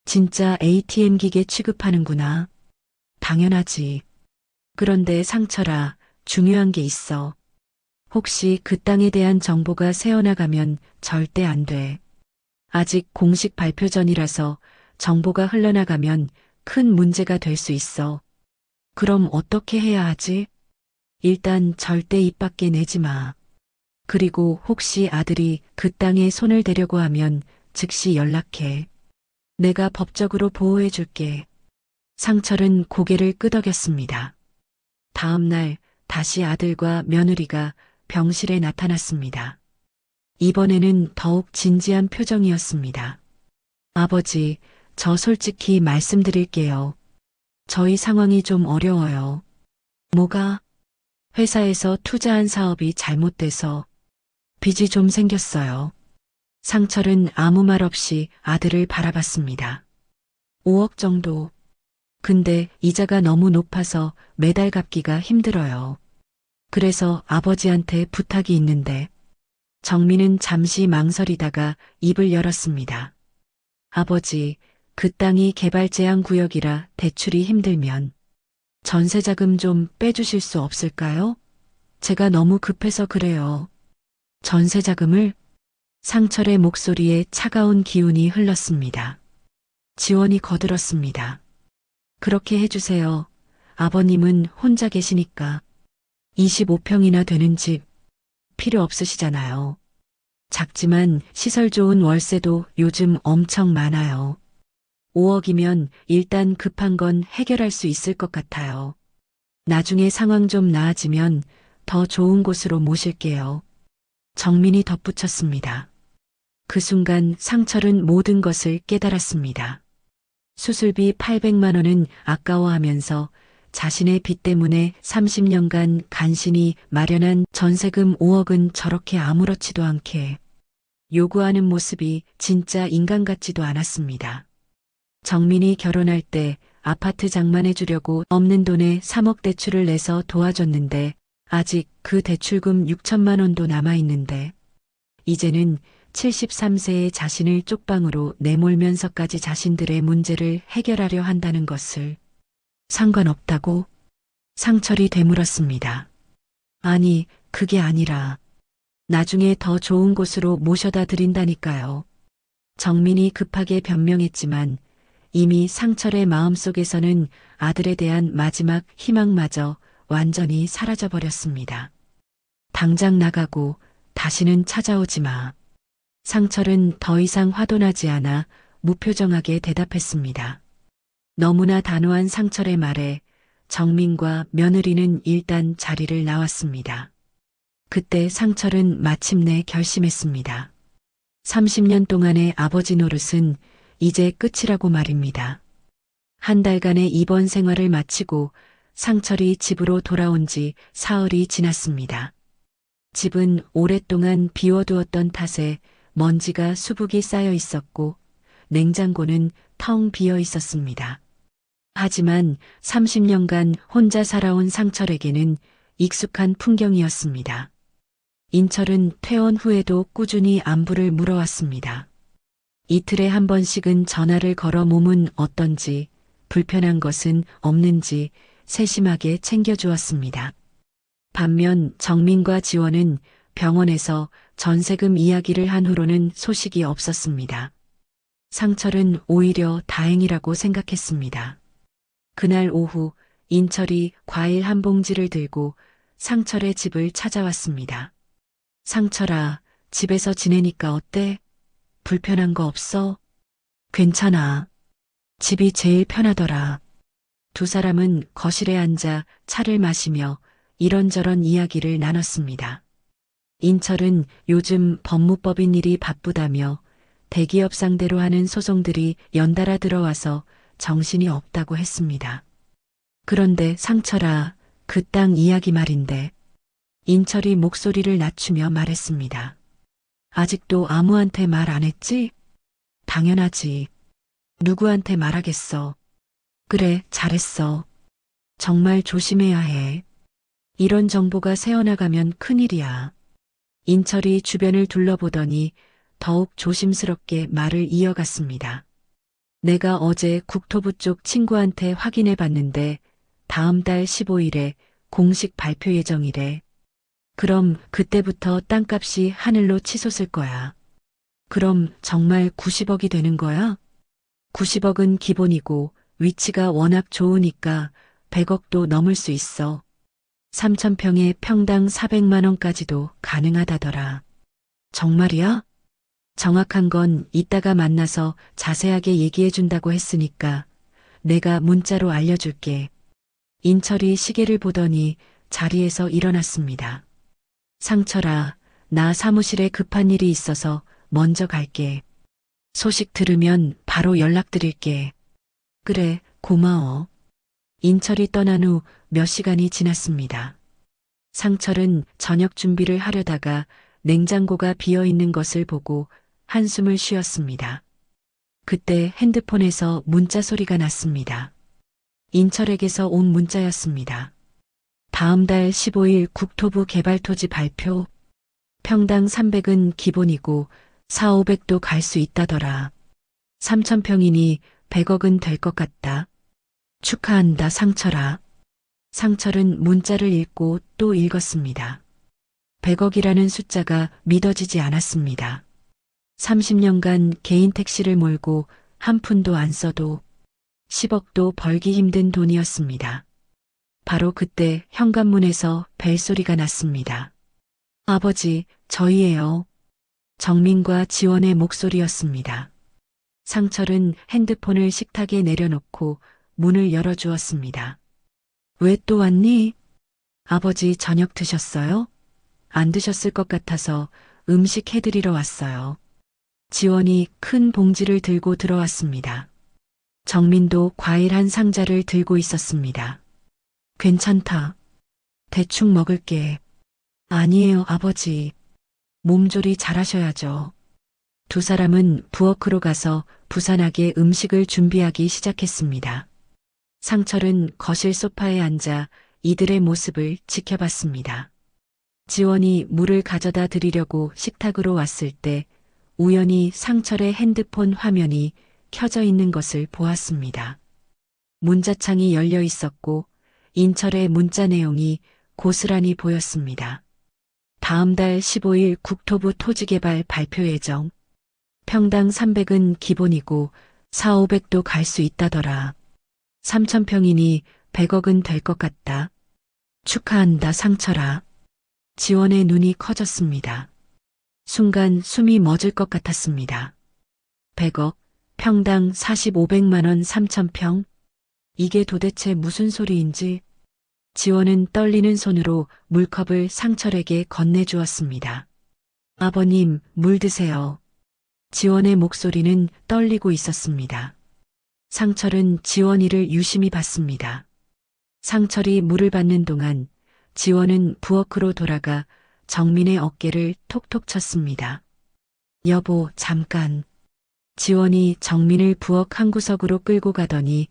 Speaker 3: 진짜 ATM 기계 취급하는구나. 당연하지. 그런데 상철아, 중요한 게 있어. 혹시 그 땅에 대한 정보가 새어나가면 절대 안 돼. 아직 공식 발표 전이라서 정보가 흘러나가면 큰 문제가 될 수 있어. 그럼 어떻게 해야 하지? 일단 절대 입 밖에 내지 마. 그리고 혹시 아들이 그 땅에 손을 대려고 하면 즉시 연락해. 내가 법적으로 보호해 줄게. 상철은 고개를 끄덕였습니다. 다음 날 다시 아들과 며느리가 병실에 나타났습니다. 이번에는 더욱 진지한 표정이었습니다. 아버지, 저 솔직히 말씀드릴게요. 저희 상황이 좀 어려워요. 뭐가? 회사에서 투자한 사업이 잘못돼서 빚이 좀 생겼어요. 상철은 아무 말 없이 아들을 바라봤습니다. 5억 정도. 근데 이자가 너무 높아서 매달 갚기가 힘들어요. 그래서 아버지한테 부탁이 있는데 정민은 잠시 망설이다가 입을 열었습니다. 아버지, 그 땅이 개발제한 구역이라 대출이 힘들면 전세자금 좀 빼주실 수 없을까요? 제가 너무 급해서 그래요. 전세자금을? 상철의 목소리에 차가운 기운이 흘렀습니다. 지원이 거들었습니다. 그렇게 해주세요. 아버님은 혼자 계시니까. 25평이나 되는 집 필요 없으시잖아요. 작지만 시설 좋은 월세도 요즘 엄청 많아요. 5억이면 일단 급한 건 해결할 수 있을 것 같아요. 나중에 상황 좀 나아지면 더 좋은 곳으로 모실게요. 정민이 덧붙였습니다. 그 순간 상철은 모든 것을 깨달았습니다. 수술비 800만 원은 아까워하면서 자신의 빚 때문에 30년간 간신히 마련한 전세금 5억은 저렇게 아무렇지도 않게 요구하는 모습이 진짜 인간 같지도 않았습니다. 정민이 결혼할 때 아파트 장만해 주려고 없는 돈에 3억 대출을 내서 도와줬는데 아직 그 대출금 6천만 원도 남아있는데 이제는 73세의 자신을 쪽방으로 내몰면서까지 자신들의 문제를 해결하려 한다는 것을 상관없다고 상철이 되물었습니다. 아니, 그게 아니라 나중에 더 좋은 곳으로 모셔다 드린다니까요. 정민이 급하게 변명했지만 이미 상철의 마음속에서는 아들에 대한 마지막 희망마저 완전히 사라져버렸습니다. 당장 나가고 다시는 찾아오지 마. 상철은 더 이상 화도나지 않아 무표정하게 대답했습니다. 너무나 단호한 상철의 말에 정민과 며느리는 일단 자리를 나왔습니다. 그때 상철은 마침내 결심했습니다. 30년 동안의 아버지 노릇은 이제 끝이라고 말입니다. 한 달간의 입원 생활을 마치고 상철이 집으로 돌아온 지 사흘이 지났습니다. 집은 오랫동안 비워두었던 탓에 먼지가 수북이 쌓여 있었고 냉장고는 텅 비어 있었습니다. 하지만 30년간 혼자 살아온 상철에게는 익숙한 풍경이었습니다. 인철은 퇴원 후에도 꾸준히 안부를 물어왔습니다. 이틀에 한 번씩은 전화를 걸어 몸은 어떤지, 불편한 것은 없는지 세심하게 챙겨주었습니다. 반면 정민과 지원은 병원에서 전세금 이야기를 한 후로는 소식이 없었습니다. 상철은 오히려 다행이라고 생각했습니다. 그날 오후 인철이 과일 한 봉지를 들고 상철의 집을 찾아왔습니다. 상철아, 집에서 지내니까 어때? 불편한 거 없어? 괜찮아. 집이 제일 편하더라. 두 사람은 거실에 앉아 차를 마시며 이런저런 이야기를 나눴습니다. 인철은 요즘 법무법인 일이 바쁘다며 대기업 상대로 하는 소송들이 연달아 들어와서 정신이 없다고 했습니다. 그런데 상철아, 그 땅 이야기 말인데. 인철이 목소리를 낮추며 말했습니다. 아직도 아무한테 말 안 했지? 당연하지. 누구한테 말하겠어. 그래, 잘했어. 정말 조심해야 해. 이런 정보가 새어나가면 큰일이야. 인철이 주변을 둘러보더니 더욱 조심스럽게 말을 이어갔습니다. 내가 어제 국토부 쪽 친구한테 확인해 봤는데 다음 달 15일에 공식 발표 예정이래. 그럼 그때부터 땅값이 하늘로 치솟을 거야. 그럼 정말 90억이 되는 거야? 90억은 기본이고 위치가 워낙 좋으니까 100억도 넘을 수 있어. 3,000평에 평당 400만 원까지도 가능하다더라. 정말이야? 정확한 건 이따가 만나서 자세하게 얘기해 준다고 했으니까 내가 문자로 알려줄게. 인철이 시계를 보더니 자리에서 일어났습니다. 상철아, 나 사무실에 급한 일이 있어서 먼저 갈게. 소식 들으면 바로 연락드릴게. 그래, 고마워. 인철이 떠난 후 몇 시간이 지났습니다. 상철은 저녁 준비를 하려다가 냉장고가 비어 있는 것을 보고 한숨을 쉬었습니다. 그때 핸드폰에서 문자 소리가 났습니다. 인철에게서 온 문자였습니다. 다음 달 15일 국토부 개발토지 발표. 평당 300은 기본이고 4, 500도 갈 수 있다더라. 3,000평이니 100억은 될 것 같다. 축하한다, 상철아. 상철은 문자를 읽고 또 읽었습니다. 100억이라는 숫자가 믿어지지 않았습니다. 30년간 개인 택시를 몰고 한 푼도 안 써도 10억도 벌기 힘든 돈이었습니다. 바로 그때 현관문에서 벨소리가 났습니다. 아버지, 저희예요. 정민과 지원의 목소리였습니다. 상철은 핸드폰을 식탁에 내려놓고 문을 열어주었습니다. 왜 또 왔니? 아버지 저녁 드셨어요? 안 드셨을 것 같아서 음식 해드리러 왔어요. 지원이 큰 봉지를 들고 들어왔습니다. 정민도 과일 한 상자를 들고 있었습니다. 괜찮다. 대충 먹을게. 아니에요, 아버지. 몸조리 잘하셔야죠. 두 사람은 부엌으로 가서 부산하게 음식을 준비하기 시작했습니다. 상철은 거실 소파에 앉아 이들의 모습을 지켜봤습니다. 지원이 물을 가져다 드리려고 식탁으로 왔을 때 우연히 상철의 핸드폰 화면이 켜져 있는 것을 보았습니다. 문자창이 열려 있었고 인철의 문자 내용이 고스란히 보였습니다. 다음 달 15일 국토부 토지개발 발표 예정. 평당 300은 기본이고 4, 500도 갈 수 있다더라. 3,000평이니 100억은 될 것 같다. 축하한다, 상철아. 지원의 눈이 커졌습니다. 순간 숨이 멎을 것 같았습니다. 100억, 평당 4500만 원 3,000평? 이게 도대체 무슨 소리인지. 지원은 떨리는 손으로 물컵을 상철에게 건네주었습니다. 아버님, 물 드세요. 지원의 목소리는 떨리고 있었습니다. 상철은 지원이를 유심히 봤습니다. 상철이 물을 받는 동안 지원은 부엌으로 돌아가 정민의 어깨를 톡톡 쳤습니다. 여보, 잠깐. 지원이 정민을 부엌 한 구석으로 끌고 가더니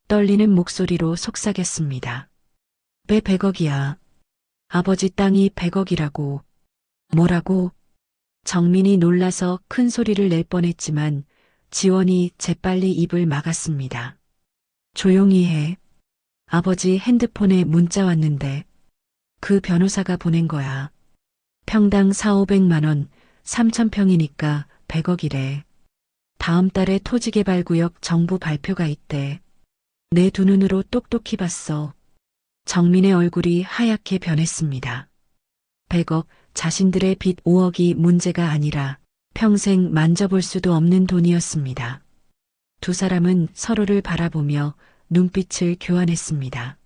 Speaker 3: 떨리는 목소리로 속삭였습니다. 왜 100억이야? 아버지 땅이 100억이라고. 뭐라고? 정민이 놀라서 큰 소리를 낼 뻔했지만 지원이 재빨리 입을 막았습니다. 조용히 해. 아버지 핸드폰에 문자 왔는데 그 변호사가 보낸 거야. 평당 4, 500만 원, 3,000평이니까 100억이래. 다음 달에 토지개발구역 정부 발표가 있대. 내 두 눈으로 똑똑히 봤어. 정민의 얼굴이 하얗게 변했습니다. 100억, 자신들의 빚 5억이 문제가 아니라 평생 만져볼 수도 없는 돈이었습니다. 두 사람은 서로를 바라보며 눈빛을 교환했습니다.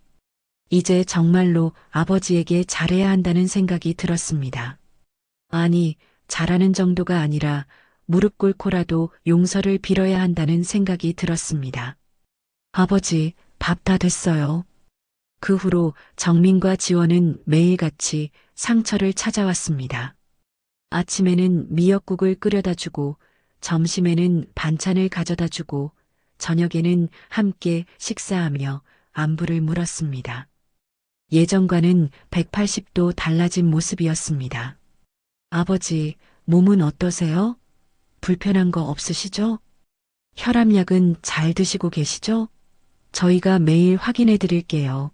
Speaker 3: 이제 정말로 아버지에게 잘해야 한다는 생각이 들었습니다. 아니, 잘하는 정도가 아니라 무릎 꿇고라도 용서를 빌어야 한다는 생각이 들었습니다. 아버지, 밥 다 됐어요. 그 후로 정민과 지원은 매일같이 상철을 찾아왔습니다. 아침에는 미역국을 끓여다 주고 점심에는 반찬을 가져다 주고 저녁에는 함께 식사하며 안부를 물었습니다. 예전과는 180도 달라진 모습이었습니다. 아버지, 몸은 어떠세요? 불편한 거 없으시죠? 혈압약은 잘 드시고 계시죠? 저희가 매일 확인해 드릴게요.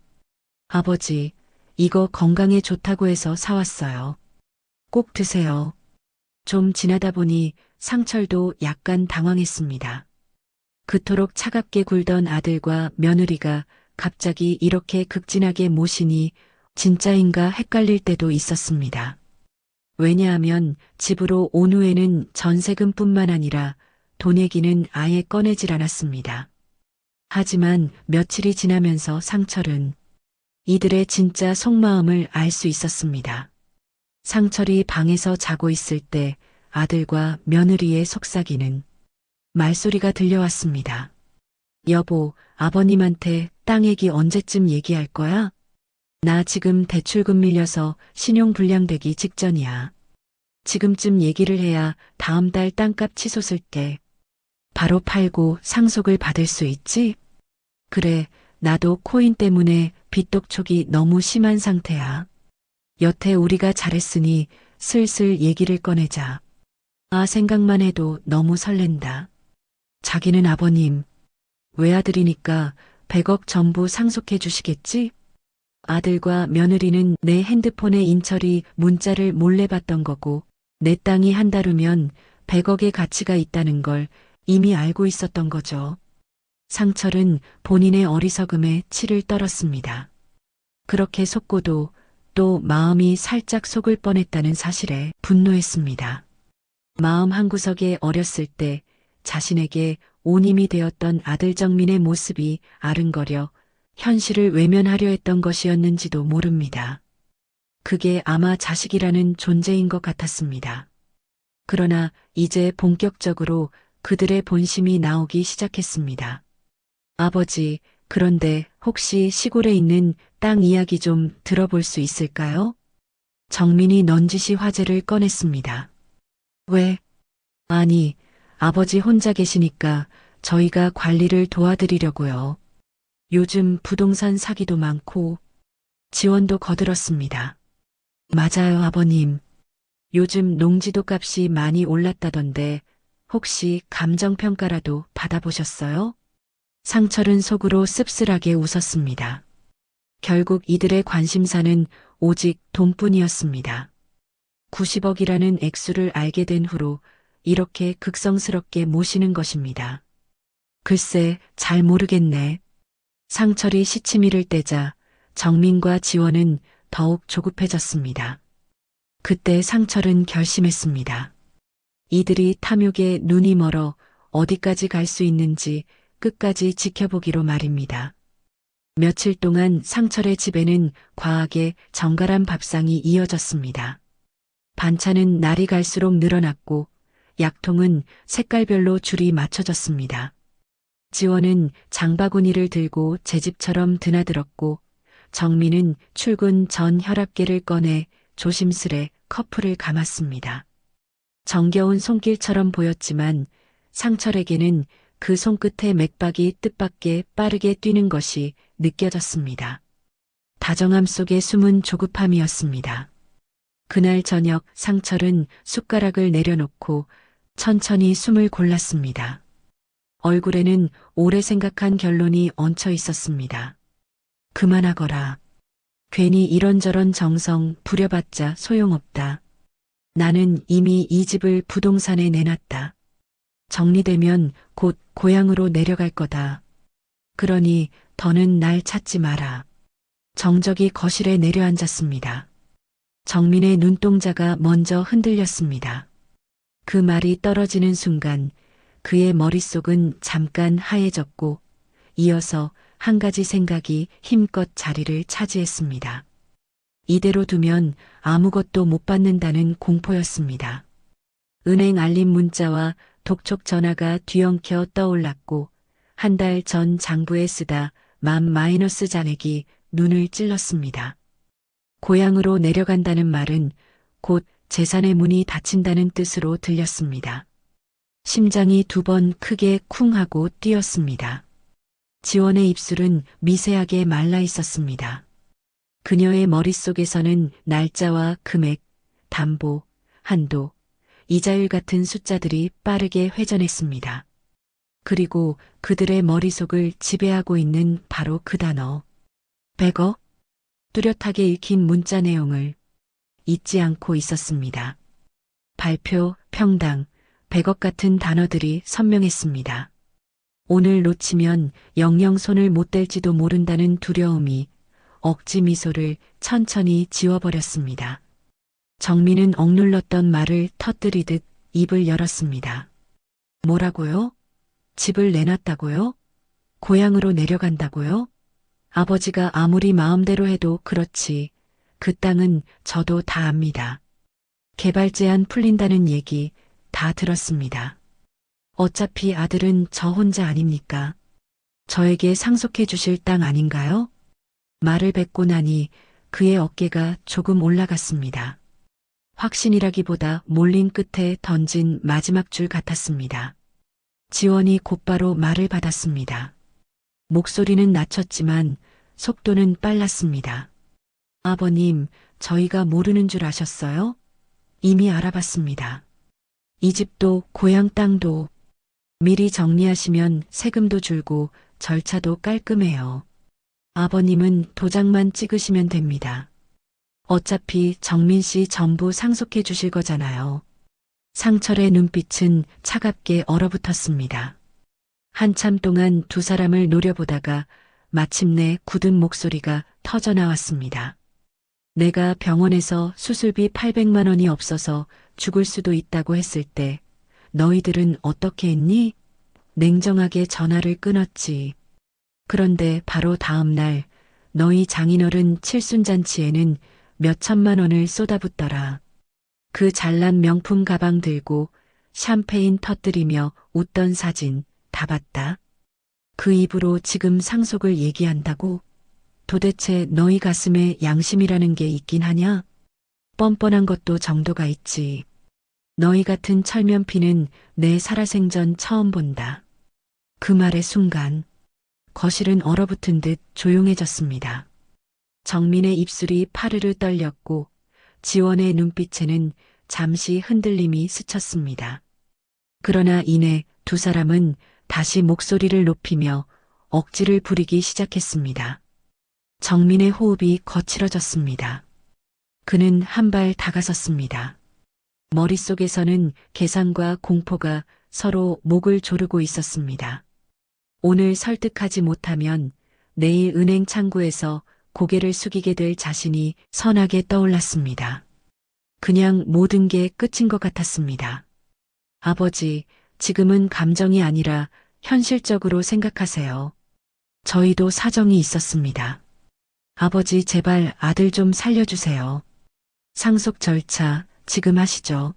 Speaker 3: 아버지, 이거 건강에 좋다고 해서 사왔어요. 꼭 드세요. 좀 지나다 보니 상철도 약간 당황했습니다. 그토록 차갑게 굴던 아들과 며느리가 갑자기 이렇게 극진하게 모시니 진짜인가 헷갈릴 때도 있었습니다. 왜냐하면 집으로 온 후에는 전세금뿐만 아니라 돈 얘기는 아예 꺼내질 않았습니다. 하지만 며칠이 지나면서 상철은 이들의 진짜 속마음을 알 수 있었습니다. 상철이 방에서 자고 있을 때 아들과 며느리의 속삭이는 말소리가 들려왔습니다. 여보, 아버님한테 땅 얘기 언제쯤 얘기할 거야? 나 지금 대출금 밀려서 신용불량되기 직전이야. 지금쯤 얘기를 해야 다음 달 땅값 치솟을 때 바로 팔고 상속을 받을 수 있지? 그래, 나도 코인 때문에 빚독촉이 너무 심한 상태야. 여태 우리가 잘했으니 슬슬 얘기를 꺼내자. 아, 생각만 해도 너무 설렌다. 자기는 아버님, 외아들이니까 100억 전부 상속해 주시겠지? 아들과 며느리는 내 핸드폰에 인철이 문자를 몰래 봤던 거고 내 땅이 한 달 후면 100억의 가치가 있다는 걸 이미 알고 있었던 거죠. 상철은 본인의 어리석음에 치를 떨었습니다. 그렇게 속고도 또 마음이 살짝 속을 뻔했다는 사실에 분노했습니다. 마음 한구석에 어렸을 때 자신에게 온 힘이 되었던 아들 정민의 모습이 아른거려 현실을 외면하려 했던 것이었는지도 모릅니다. 그게 아마 자식이라는 존재인 것 같았습니다. 그러나 이제 본격적으로 그들의 본심이 나오기 시작했습니다. 아버지, 그런데 혹시 시골에 있는 땅 이야기 좀 들어볼 수 있을까요? 정민이 넌지시 화제를 꺼냈습니다. 왜? 아니, 아버지 혼자 계시니까 저희가 관리를 도와드리려고요. 요즘 부동산 사기도 많고 지원도 거들었습니다. 맞아요, 아버님. 요즘 농지도 값이 많이 올랐다던데 혹시 감정평가라도 받아보셨어요? 상철은 속으로 씁쓸하게 웃었습니다. 결국 이들의 관심사는 오직 돈뿐이었습니다. 90억이라는 액수를 알게 된 후로 이렇게 극성스럽게 모시는 것입니다. 글쎄, 잘 모르겠네. 상철이 시치미를 떼자 정민과 지원은 더욱 조급해졌습니다. 그때 상철은 결심했습니다. 이들이 탐욕에 눈이 멀어 어디까지 갈 수 있는지 끝까지 지켜보기로 말입니다. 며칠 동안 상철의 집에는 과하게 정갈한 밥상이 이어졌습니다. 반찬은 날이 갈수록 늘어났고 약통은 색깔별로 줄이 맞춰졌습니다. 지원은 장바구니를 들고 제 집처럼 드나들었고 정민은 출근 전 혈압계를 꺼내 조심스레 커플을 감았습니다. 정겨운 손길처럼 보였지만 상철에게는 그 손끝의 맥박이 뜻밖의 빠르게 뛰는 것이 느껴졌습니다. 다정함 속에 숨은 조급함이었습니다. 그날 저녁 상철은 숟가락을 내려놓고 천천히 숨을 골랐습니다. 얼굴에는 오래 생각한 결론이 얹혀 있었습니다. 그만하거라. 괜히 이런저런 정성 부려봤자 소용없다. 나는 이미 이 집을 부동산에 내놨다. 정리되면 곧 고향으로 내려갈 거다. 그러니 더는 날 찾지 마라. 정적이 거실에 내려앉았습니다. 정민의 눈동자가 먼저 흔들렸습니다. 그 말이 떨어지는 순간 그의 머릿속은 잠깐 하얘졌고 이어서 한 가지 생각이 힘껏 자리를 차지했습니다. 이대로 두면 아무것도 못 받는다는 공포였습니다. 은행 알림 문자와 독촉 전화가 뒤엉켜 떠올랐고 한 달 전 장부에 쓰다 만 마이너스 잔액이 눈을 찔렀습니다. 고향으로 내려간다는 말은 곧 재산의 문이 닫힌다는 뜻으로 들렸습니다. 심장이 2번 크게 쿵 하고 뛰었습니다. 지원의 입술은 미세하게 말라 있었습니다. 그녀의 머릿속에서는 날짜와 금액, 담보, 한도, 이자율 같은 숫자들이 빠르게 회전했습니다. 그리고 그들의 머릿속을 지배하고 있는 바로 그 단어. 100억? 뚜렷하게 읽힌 문자 내용을 잊지 않고 있었습니다. 발표, 평당, 100억 같은 단어들이 선명했습니다. 오늘 놓치면 영영 손을 못 댈지도 모른다는 두려움이 억지 미소를 천천히 지워버렸습니다. 정민은 억눌렀던 말을 터뜨리듯 입을 열었습니다. 뭐라고요? 집을 내놨다고요? 고향으로 내려간다고요? 아버지가 아무리 마음대로 해도 그렇지. 그 땅은 저도 다 압니다. 개발 제한 풀린다는 얘기 다 들었습니다. 어차피 아들은 저 혼자 아닙니까? 저에게 상속해 주실 땅 아닌가요? 말을 뱉고 나니 그의 어깨가 조금 올라갔습니다. 확신이라기보다 몰린 끝에 던진 마지막 줄 같았습니다. 지원이 곧바로 말을 받았습니다. 목소리는 낮췄지만 속도는 빨랐습니다. 아버님, 저희가 모르는 줄 아셨어요? 이미 알아봤습니다. 이 집도 고향 땅도 미리 정리하시면 세금도 줄고 절차도 깔끔해요. 아버님은 도장만 찍으시면 됩니다. 어차피 정민 씨 전부 상속해 주실 거잖아요. 상철의 눈빛은 차갑게 얼어붙었습니다. 한참 동안 두 사람을 노려보다가 마침내 굳은 목소리가 터져나왔습니다. 내가 병원에서 수술비 800만 원이 없어서 죽을 수도 있다고 했을 때 너희들은 어떻게 했니? 냉정하게 전화를 끊었지. 그런데 바로 다음 날 너희 장인어른 칠순잔치에는 몇 천만 원을 쏟아붓더라. 그 잘난 명품 가방 들고 샴페인 터뜨리며 웃던 사진 다 봤다. 그 입으로 지금 상속을 얘기한다고? 도대체 너희 가슴에 양심이라는 게 있긴 하냐? 뻔뻔한 것도 정도가 있지. 너희 같은 철면피는 내 살아생전 처음 본다. 그 말의 순간 거실은 얼어붙은 듯 조용해졌습니다. 정민의 입술이 파르르 떨렸고 지원의 눈빛에는 잠시 흔들림이 스쳤습니다. 그러나 이내 두 사람은 다시 목소리를 높이며 억지를 부리기 시작했습니다. 정민의 호흡이 거칠어졌습니다. 그는 한 발 다가섰습니다. 머릿속에서는 계산과 공포가 서로 목을 조르고 있었습니다. 오늘 설득하지 못하면 내일 은행 창구에서 고개를 숙이게 될 자신이 선하게 떠올랐습니다. 그냥 모든 게 끝인 것 같았습니다. 아버지, 지금은 감정이 아니라 현실적으로 생각하세요. 저희도 사정이 있었습니다. 아버지, 제발 아들 좀 살려주세요. 상속 절차 지금 하시죠.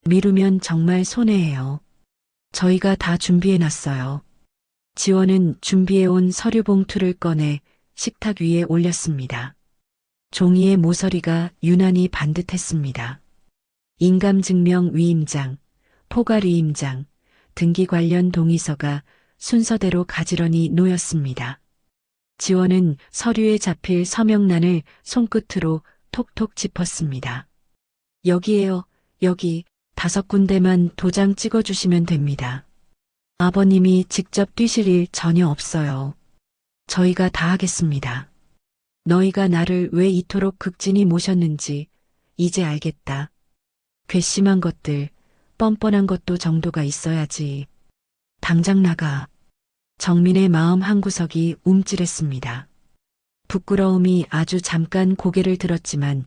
Speaker 3: 미루면 정말 손해예요. 저희가 다 준비해놨어요. 지원은 준비해온 서류 봉투를 꺼내 식탁 위에 올렸습니다. 종이의 모서리가 유난히 반듯했습니다. 인감증명 위임장, 포괄 위임장, 등기 관련 동의서가 순서대로 가지런히 놓였습니다. 지원은 서류에 잡힐 서명란을 손끝으로 톡톡 짚었습니다. 여기에요, 여기 5군데만 도장 찍어주시면 됩니다. 아버님이 직접 뛰실 일 전혀 없어요. 저희가 다 하겠습니다. 너희가 나를 왜 이토록 극진히 모셨는지 이제 알겠다. 괘씸한 것들, 뻔뻔한 것도 정도가 있어야지. 당장 나가. 정민의 마음 한구석이 움찔했습니다. 부끄러움이 아주 잠깐 고개를 들었지만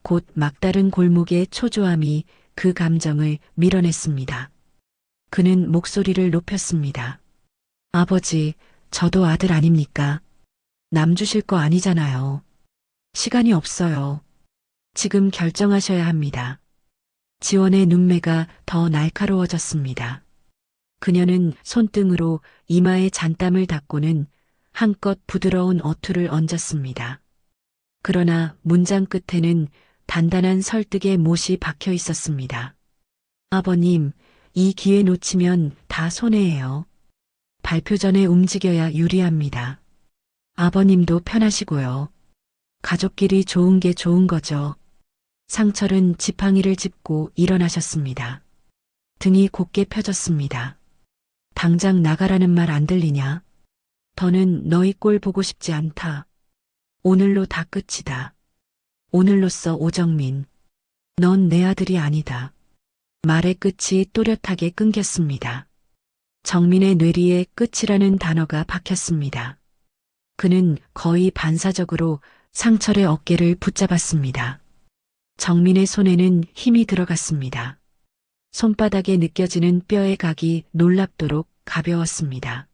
Speaker 3: 곧 막다른 골목의 초조함이 그 감정을 밀어냈습니다. 그는 목소리를 높였습니다. 아버지, 저도 아들 아닙니까? 남 주실 거 아니잖아요. 시간이 없어요. 지금 결정하셔야 합니다. 지원의 눈매가 더 날카로워졌습니다. 그녀는 손등으로 이마에 잔땀을 닦고는 한껏 부드러운 어투를 얹었습니다. 그러나 문장 끝에는 단단한 설득의 못이 박혀 있었습니다. 아버님, 이 기회 놓치면 다 손해예요. 발표 전에 움직여야 유리합니다. 아버님도 편하시고요. 가족끼리 좋은 게 좋은 거죠. 상철은 지팡이를 짚고 일어나셨습니다. 등이 곧게 펴졌습니다. 당장 나가라는 말 안 들리냐? 더는 너희 꼴 보고 싶지 않다. 오늘로 다 끝이다. 오늘로써 오정민. 넌 내 아들이 아니다. 말의 끝이 또렷하게 끊겼습니다. 정민의 뇌리에 끝이라는 단어가 박혔습니다. 그는 거의 반사적으로 상철의 어깨를 붙잡았습니다. 정민의 손에는 힘이 들어갔습니다. 손바닥에 느껴지는 뼈의 각이 놀랍도록 가벼웠습니다.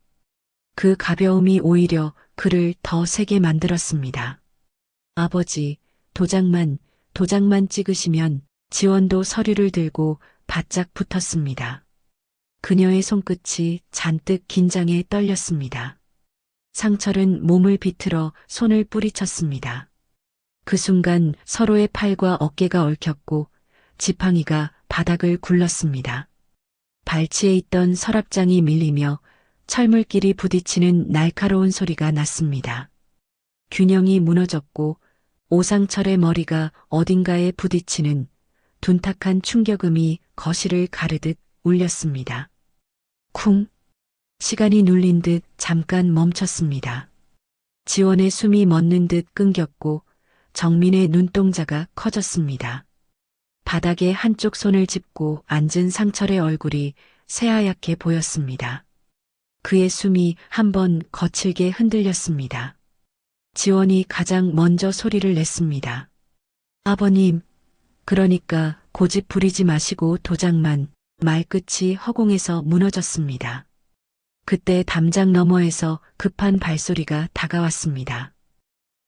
Speaker 3: 그 가벼움이 오히려 그를 더 세게 만들었습니다. 아버지, 도장만 찍으시면 지원도 서류를 들고 바짝 붙었습니다. 그녀의 손끝이 잔뜩 긴장에 떨렸습니다. 상철은 몸을 비틀어 손을 뿌리쳤습니다. 그 순간 서로의 팔과 어깨가 얽혔고 지팡이가 바닥을 굴렀습니다. 발치에 있던 서랍장이 밀리며 철물길이 부딪히는 날카로운 소리가 났습니다. 균형이 무너졌고 오상철의 머리가 어딘가에 부딪히는 둔탁한 충격음이 거실을 가르듯 울렸습니다. 쿵! 시간이 눌린 듯 잠깐 멈췄습니다. 지원의 숨이 멎는 듯 끊겼고 정민의 눈동자가 커졌습니다. 바닥에 한쪽 손을 짚고 앉은 상철의 얼굴이 새하얗게 보였습니다. 그의 숨이 한번 거칠게 흔들렸습니다. 지원이 가장 먼저 소리를 냈습니다. 아버님, 그러니까 고집 부리지 마시고 도장만. 말끝이 허공에서 무너졌습니다. 그때 담장 너머에서 급한 발소리가 다가왔습니다.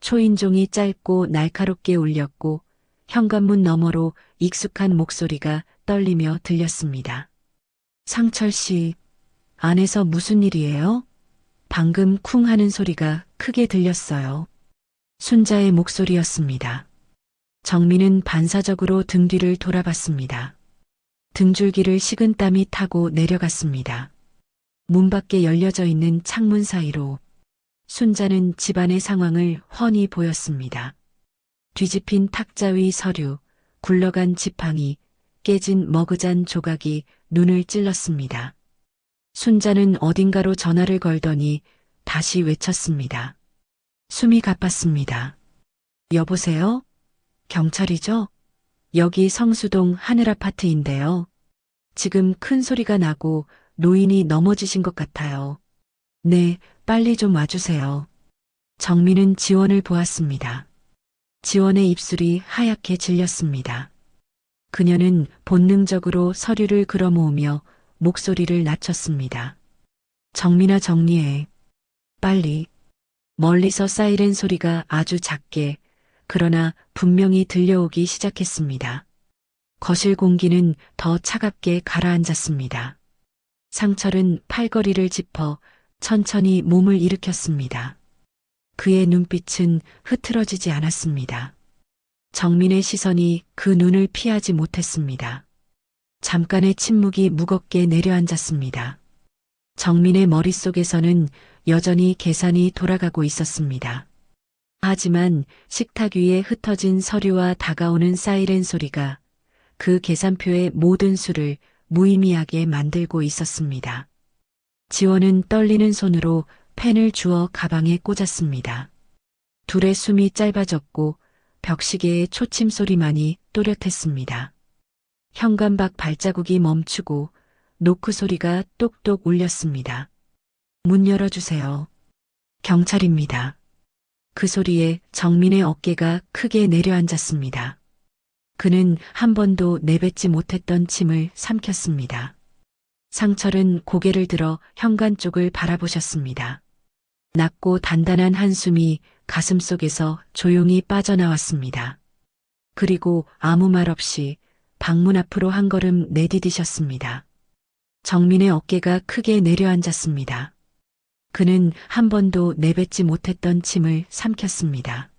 Speaker 3: 초인종이 짧고 날카롭게 울렸고 현관문 너머로 익숙한 목소리가 떨리며 들렸습니다. 상철 씨, 안에서 무슨 일이에요? 방금 쿵 하는 소리가 크게 들렸어요. 순자의 목소리였습니다. 정민은 반사적으로 등 뒤를 돌아봤습니다. 등줄기를 식은땀이 타고 내려갔습니다. 문 밖에 열려져 있는 창문 사이로 순자는 집안의 상황을 훤히 보였습니다. 뒤집힌 탁자 위 서류, 굴러간 지팡이, 깨진 머그잔 조각이 눈을 찔렀습니다. 순자는 어딘가로 전화를 걸더니 다시 외쳤습니다. 숨이 가빴습니다. 여보세요? 경찰이죠? 여기 성수동 하늘아파트인데요. 지금 큰 소리가 나고 노인이 넘어지신 것 같아요. 네, 빨리 좀 와주세요. 정민은 지원을 보았습니다. 지원의 입술이 하얗게 질렸습니다. 그녀는 본능적으로 서류를 걸어모으며 목소리를 낮췄습니다. 정민아 정리해. 빨리. 멀리서 사이렌 소리가 아주 작게 그러나 분명히 들려오기 시작했습니다. 거실 공기는 더 차갑게 가라앉았습니다. 상철은 팔걸이를 짚어 천천히 몸을 일으켰습니다. 그의 눈빛은 흐트러지지 않았습니다. 정민의 시선이 그 눈을 피하지 못했습니다. 잠깐의 침묵이 무겁게 내려앉았습니다. 정민의 머릿속에서는 여전히 계산이 돌아가고 있었습니다. 하지만 식탁 위에 흩어진 서류와 다가오는 사이렌 소리가 그 계산표의 모든 수를 무의미하게 만들고 있었습니다. 지원은 떨리는 손으로 펜을 주워 가방에 꽂았습니다. 둘의 숨이 짧아졌고 벽시계의 초침 소리만이 또렷했습니다. 현관 밖 발자국이 멈추고 노크 소리가 똑똑 울렸습니다. 문 열어주세요. 경찰입니다. 그 소리에 정민의 어깨가 크게 내려앉았습니다. 그는 한 번도 내뱉지 못했던 침을 삼켰습니다. 상철은 고개를 들어 현관 쪽을 바라보셨습니다. 낮고 단단한 한숨이 가슴속에서 조용히 빠져나왔습니다. 그리고 아무 말 없이 방문 앞으로 한 걸음 내디디셨습니다. 정민의 어깨가 크게 내려앉았습니다. 그는 한 번도 내뱉지 못했던 침을 삼켰습니다.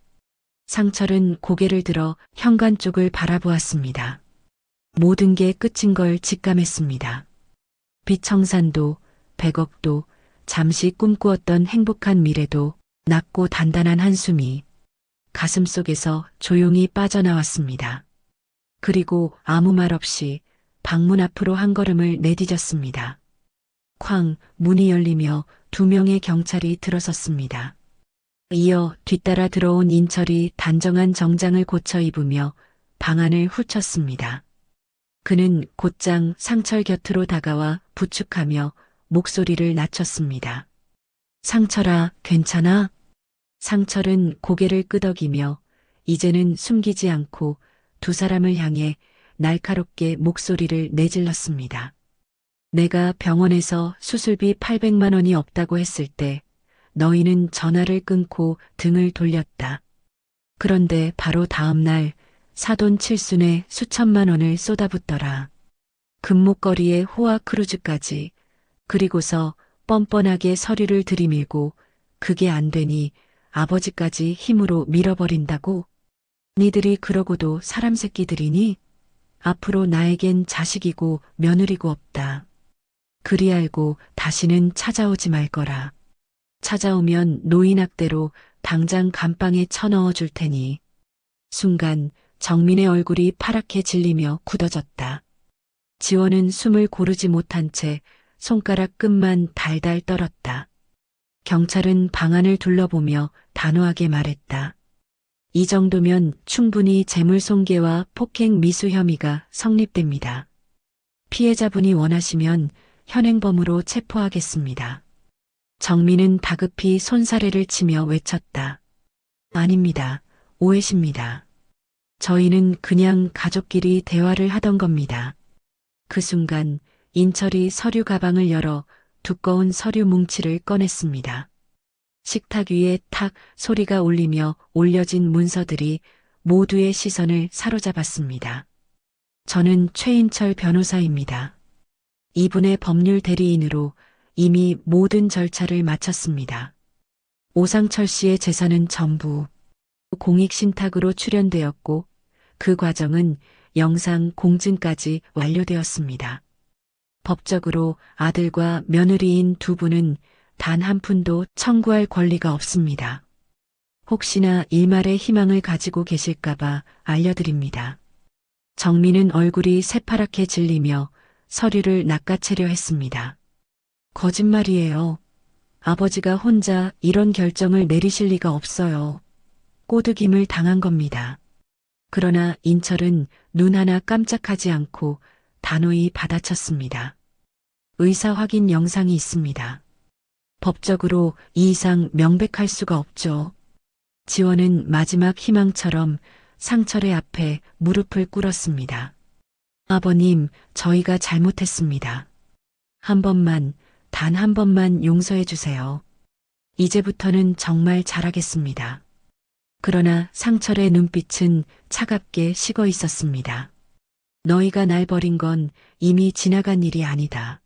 Speaker 3: 상철은 고개를 들어 현관 쪽을 바라보았습니다. 모든 게 끝인 걸 직감했습니다. 비청산도, 100억도, 잠시 꿈꾸었던 행복한 미래도 낮고 단단한 한숨이 가슴 속에서 조용히 빠져나왔습니다. 그리고 아무 말 없이 방문 앞으로 한 걸음을 내디뎠습니다. 쾅, 문이 열리며 2명의 경찰이 들어섰습니다. 이어 뒤따라 들어온 인철이 단정한 정장을 고쳐 입으며 방안을 훑었습니다. 그는 곧장 상철 곁으로 다가와 부축하며 목소리를 낮췄습니다. 상철아, 괜찮아? 상철은 고개를 끄덕이며 이제는 숨기지 않고 두 사람을 향해 날카롭게 목소리를 내질렀습니다. 내가 병원에서 수술비 800만 원이 없다고 했을 때 너희는 전화를 끊고 등을 돌렸다. 그런데 바로 다음 날 사돈 칠순에 수천만 원을 쏟아붓더라. 금목걸이에 호화 크루즈까지. 그리고서 뻔뻔하게 서류를 들이밀고 그게 안 되니 아버지까지 힘으로 밀어버린다고? 니들이 그러고도 사람 새끼들이니? 앞으로 나에겐 자식이고 며느리고 없다. 그리 알고 다시는 찾아오지 말 거라. 찾아오면 노인학대로 당장 감방에 쳐넣어 줄 테니. 순간 정민의 얼굴이 파랗게 질리며 굳어졌다. 지원은 숨을 고르지 못한 채 손가락 끝만 달달 떨었다. 경찰은 방안을 둘러보며 단호하게 말했다. 이 정도면 충분히 재물손괴와 폭행 미수 혐의가 성립됩니다. 피해자분이 원하시면 현행범으로 체포하겠습니다. 정민은 다급히 손사래를 치며 외쳤다. 아닙니다. 오해십니다. 저희는 그냥 가족끼리 대화를 하던 겁니다. 그 순간 인철이 서류 가방을 열어 두꺼운 서류 뭉치를 꺼냈습니다. 식탁 위에 탁 소리가 울리며 올려진 문서들이 모두의 시선을 사로잡았습니다. 저는 최인철 변호사입니다. 이분의 법률 대리인으로 이미 모든 절차를 마쳤습니다. 오상철 씨의 재산은 전부 공익신탁으로 출연되었고 그 과정은 영상 공증까지 완료되었습니다. 법적으로 아들과 며느리인 두 분은 단 한 푼도 청구할 권리가 없습니다. 혹시나 일말의 희망을 가지고 계실까봐 알려드립니다. 정민은 얼굴이 새파랗게 질리며 서류를 낚아채려 했습니다. 거짓말이에요. 아버지가 혼자 이런 결정을 내리실 리가 없어요. 꼬드김을 당한 겁니다. 그러나 인철은 눈 하나 깜짝하지 않고 단호히 받아쳤습니다. 의사 확인 영상이 있습니다. 법적으로 이 이상 명백할 수가 없죠. 지원은 마지막 희망처럼 상철의 앞에 무릎을 꿇었습니다. 아버님, 저희가 잘못했습니다. 한 번만, 단 한 번만 용서해 주세요. 이제부터는 정말 잘하겠습니다. 그러나 상철의 눈빛은 차갑게 식어 있었습니다. 너희가 날 버린 건 이미 지나간 일이 아니다.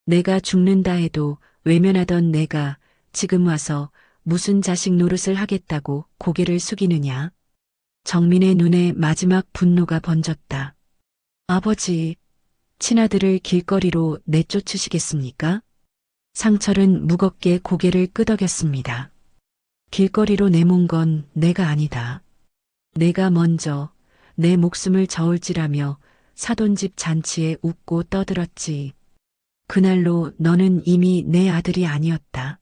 Speaker 3: 내가 죽는다 해도 외면하던 내가 지금 와서 무슨 자식 노릇을 하겠다고 고개를 숙이느냐. 정민의 눈에 마지막 분노가 번졌다. 아버지, 친아들을 길거리로 내쫓으시겠습니까? 상철은 무겁게 고개를 끄덕였습니다. 길거리로 내몬 건 내가 아니다. 내가 먼저 내 목숨을 저울질하며 사돈집 잔치에 웃고 떠들었지. 그날로 너는 이미 내 아들이 아니었다.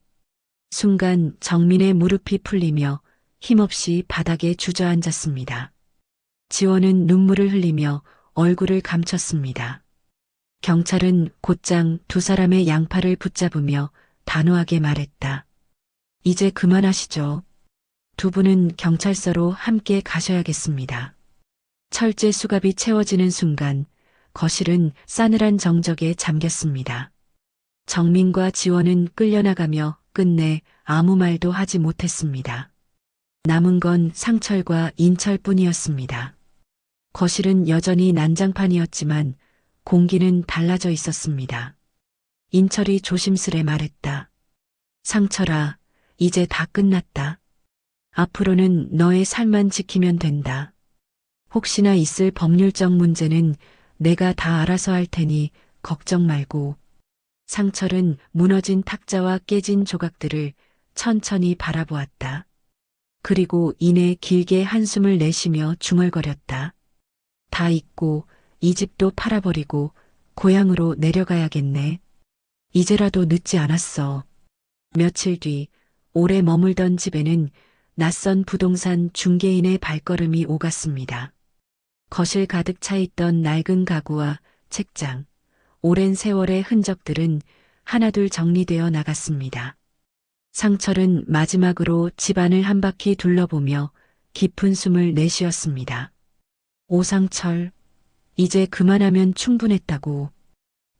Speaker 3: 순간 정민의 무릎이 풀리며 힘없이 바닥에 주저앉았습니다. 지원은 눈물을 흘리며 얼굴을 감췄습니다. 경찰은 곧장 두 사람의 양팔을 붙잡으며 단호하게 말했다. 이제 그만하시죠. 두 분은 경찰서로 함께 가셔야겠습니다. 철제 수갑이 채워지는 순간 거실은 싸늘한 정적에 잠겼습니다. 정민과 지원은 끌려나가며 끝내 아무 말도 하지 못했습니다. 남은 건 상철과 인철뿐이었습니다. 거실은 여전히 난장판이었지만 공기는 달라져 있었습니다. 인철이 조심스레 말했다. 상철아, 이제 다 끝났다. 앞으로는 너의 삶만 지키면 된다. 혹시나 있을 법률적 문제는 내가 다 알아서 할 테니 걱정 말고 상철은 무너진 탁자와 깨진 조각들을 천천히 바라보았다. 그리고 이내 길게 한숨을 내쉬며 중얼거렸다. 다 잊고 이 집도 팔아버리고 고향으로 내려가야겠네. 이제라도 늦지 않았어. 며칠 뒤 오래 머물던 집에는 낯선 부동산 중개인의 발걸음이 오갔습니다. 거실 가득 차 있던 낡은 가구와 책장, 오랜 세월의 흔적들은 하나둘 정리되어 나갔습니다. 상철은 마지막으로 집안을 한 바퀴 둘러보며 깊은 숨을 내쉬었습니다. 오상철, 이제 그만하면 충분했다고.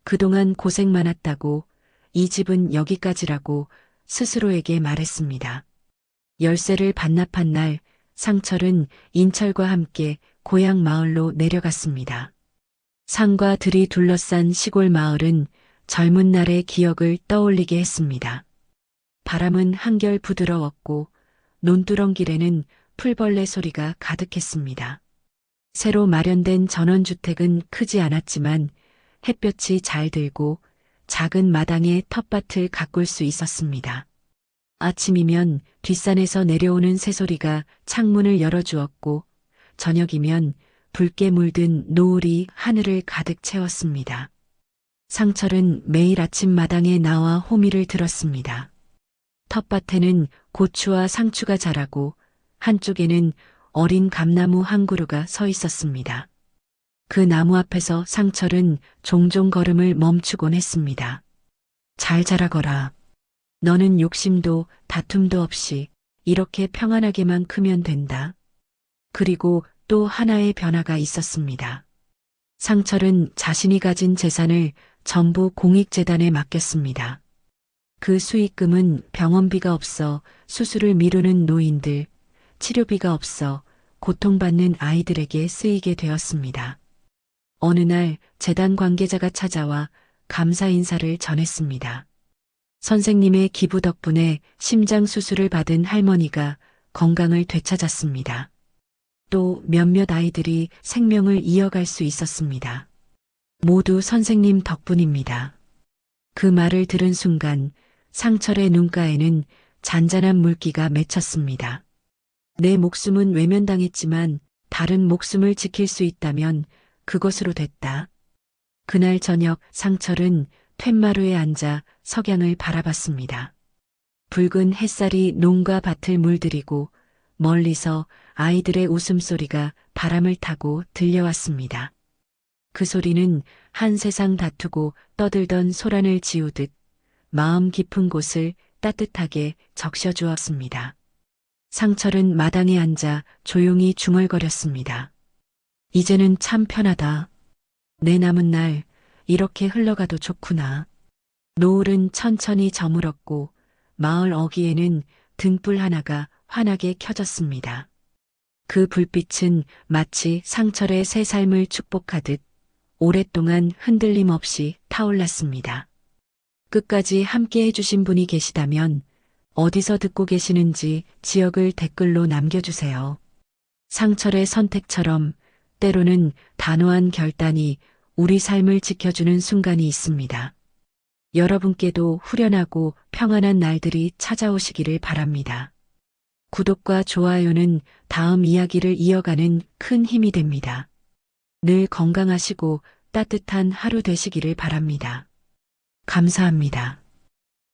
Speaker 3: 그동안 고생 많았다고. 이 집은 여기까지라고 스스로에게 말했습니다. 열쇠를 반납한 날 상철은 인철과 함께 고향 마을로 내려갔습니다. 산과 들이 둘러싼 시골 마을은 젊은 날의 기억을 떠올리게 했습니다. 바람은 한결 부드러웠고 논두렁길에는 풀벌레 소리가 가득했습니다. 새로 마련된 전원주택은 크지 않았지만 햇볕이 잘 들고 작은 마당에 텃밭을 가꿀 수 있었습니다. 아침이면 뒷산에서 내려오는 새소리가 창문을 열어주었고 저녁이면 붉게 물든 노을이 하늘을 가득 채웠습니다. 상철은 매일 아침 마당에 나와 호미를 들었습니다. 텃밭에는 고추와 상추가 자라고 한쪽에는 어린 감나무 한 그루가 서 있었습니다. 그 나무 앞에서 상철은 종종 걸음을 멈추곤 했습니다. 잘 자라거라. 너는 욕심도 다툼도 없이 이렇게 평안하게만 크면 된다. 그리고 또 하나의 변화가 있었습니다. 상철은 자신이 가진 재산을 전부 공익재단에 맡겼습니다. 그 수익금은 병원비가 없어 수술을 미루는 노인들, 치료비가 없어 고통받는 아이들에게 쓰이게 되었습니다. 어느 날 재단 관계자가 찾아와 감사 인사를 전했습니다. 선생님의 기부 덕분에 심장 수술을 받은 할머니가 건강을 되찾았습니다. 또 몇몇 아이들이 생명을 이어갈 수 있었습니다. 모두 선생님 덕분입니다. 그 말을 들은 순간 상철의 눈가에는 잔잔한 물기가 맺혔습니다. 내 목숨은 외면당했지만 다른 목숨을 지킬 수 있다면 그것으로 됐다. 그날 저녁 상철은 툇마루에 앉아 석양을 바라봤습니다. 붉은 햇살이 농가 밭을 물들이고 멀리서 아이들의 웃음소리가 바람을 타고 들려왔습니다. 그 소리는 한 세상 다투고 떠들던 소란을 지우듯 마음 깊은 곳을 따뜻하게 적셔주었습니다. 상철은 마당에 앉아 조용히 중얼거렸습니다. 이제는 참 편하다. 내 남은 날 이렇게 흘러가도 좋구나. 노을은 천천히 저물었고 마을 어귀에는 등불 하나가 환하게 켜졌습니다. 그 불빛은 마치 상철의 새 삶을 축복하듯 오랫동안 흔들림 없이 타올랐습니다. 끝까지 함께 해주신 분이 계시다면 어디서 듣고 계시는지 지역을 댓글로 남겨주세요. 상철의 선택처럼 때로는 단호한 결단이 우리 삶을 지켜주는 순간이 있습니다. 여러분께도 후련하고 평안한 날들이 찾아오시기를 바랍니다. 구독과 좋아요는 다음 이야기를 이어가는 큰 힘이 됩니다. 늘 건강하시고 따뜻한 하루 되시기를 바랍니다. 감사합니다.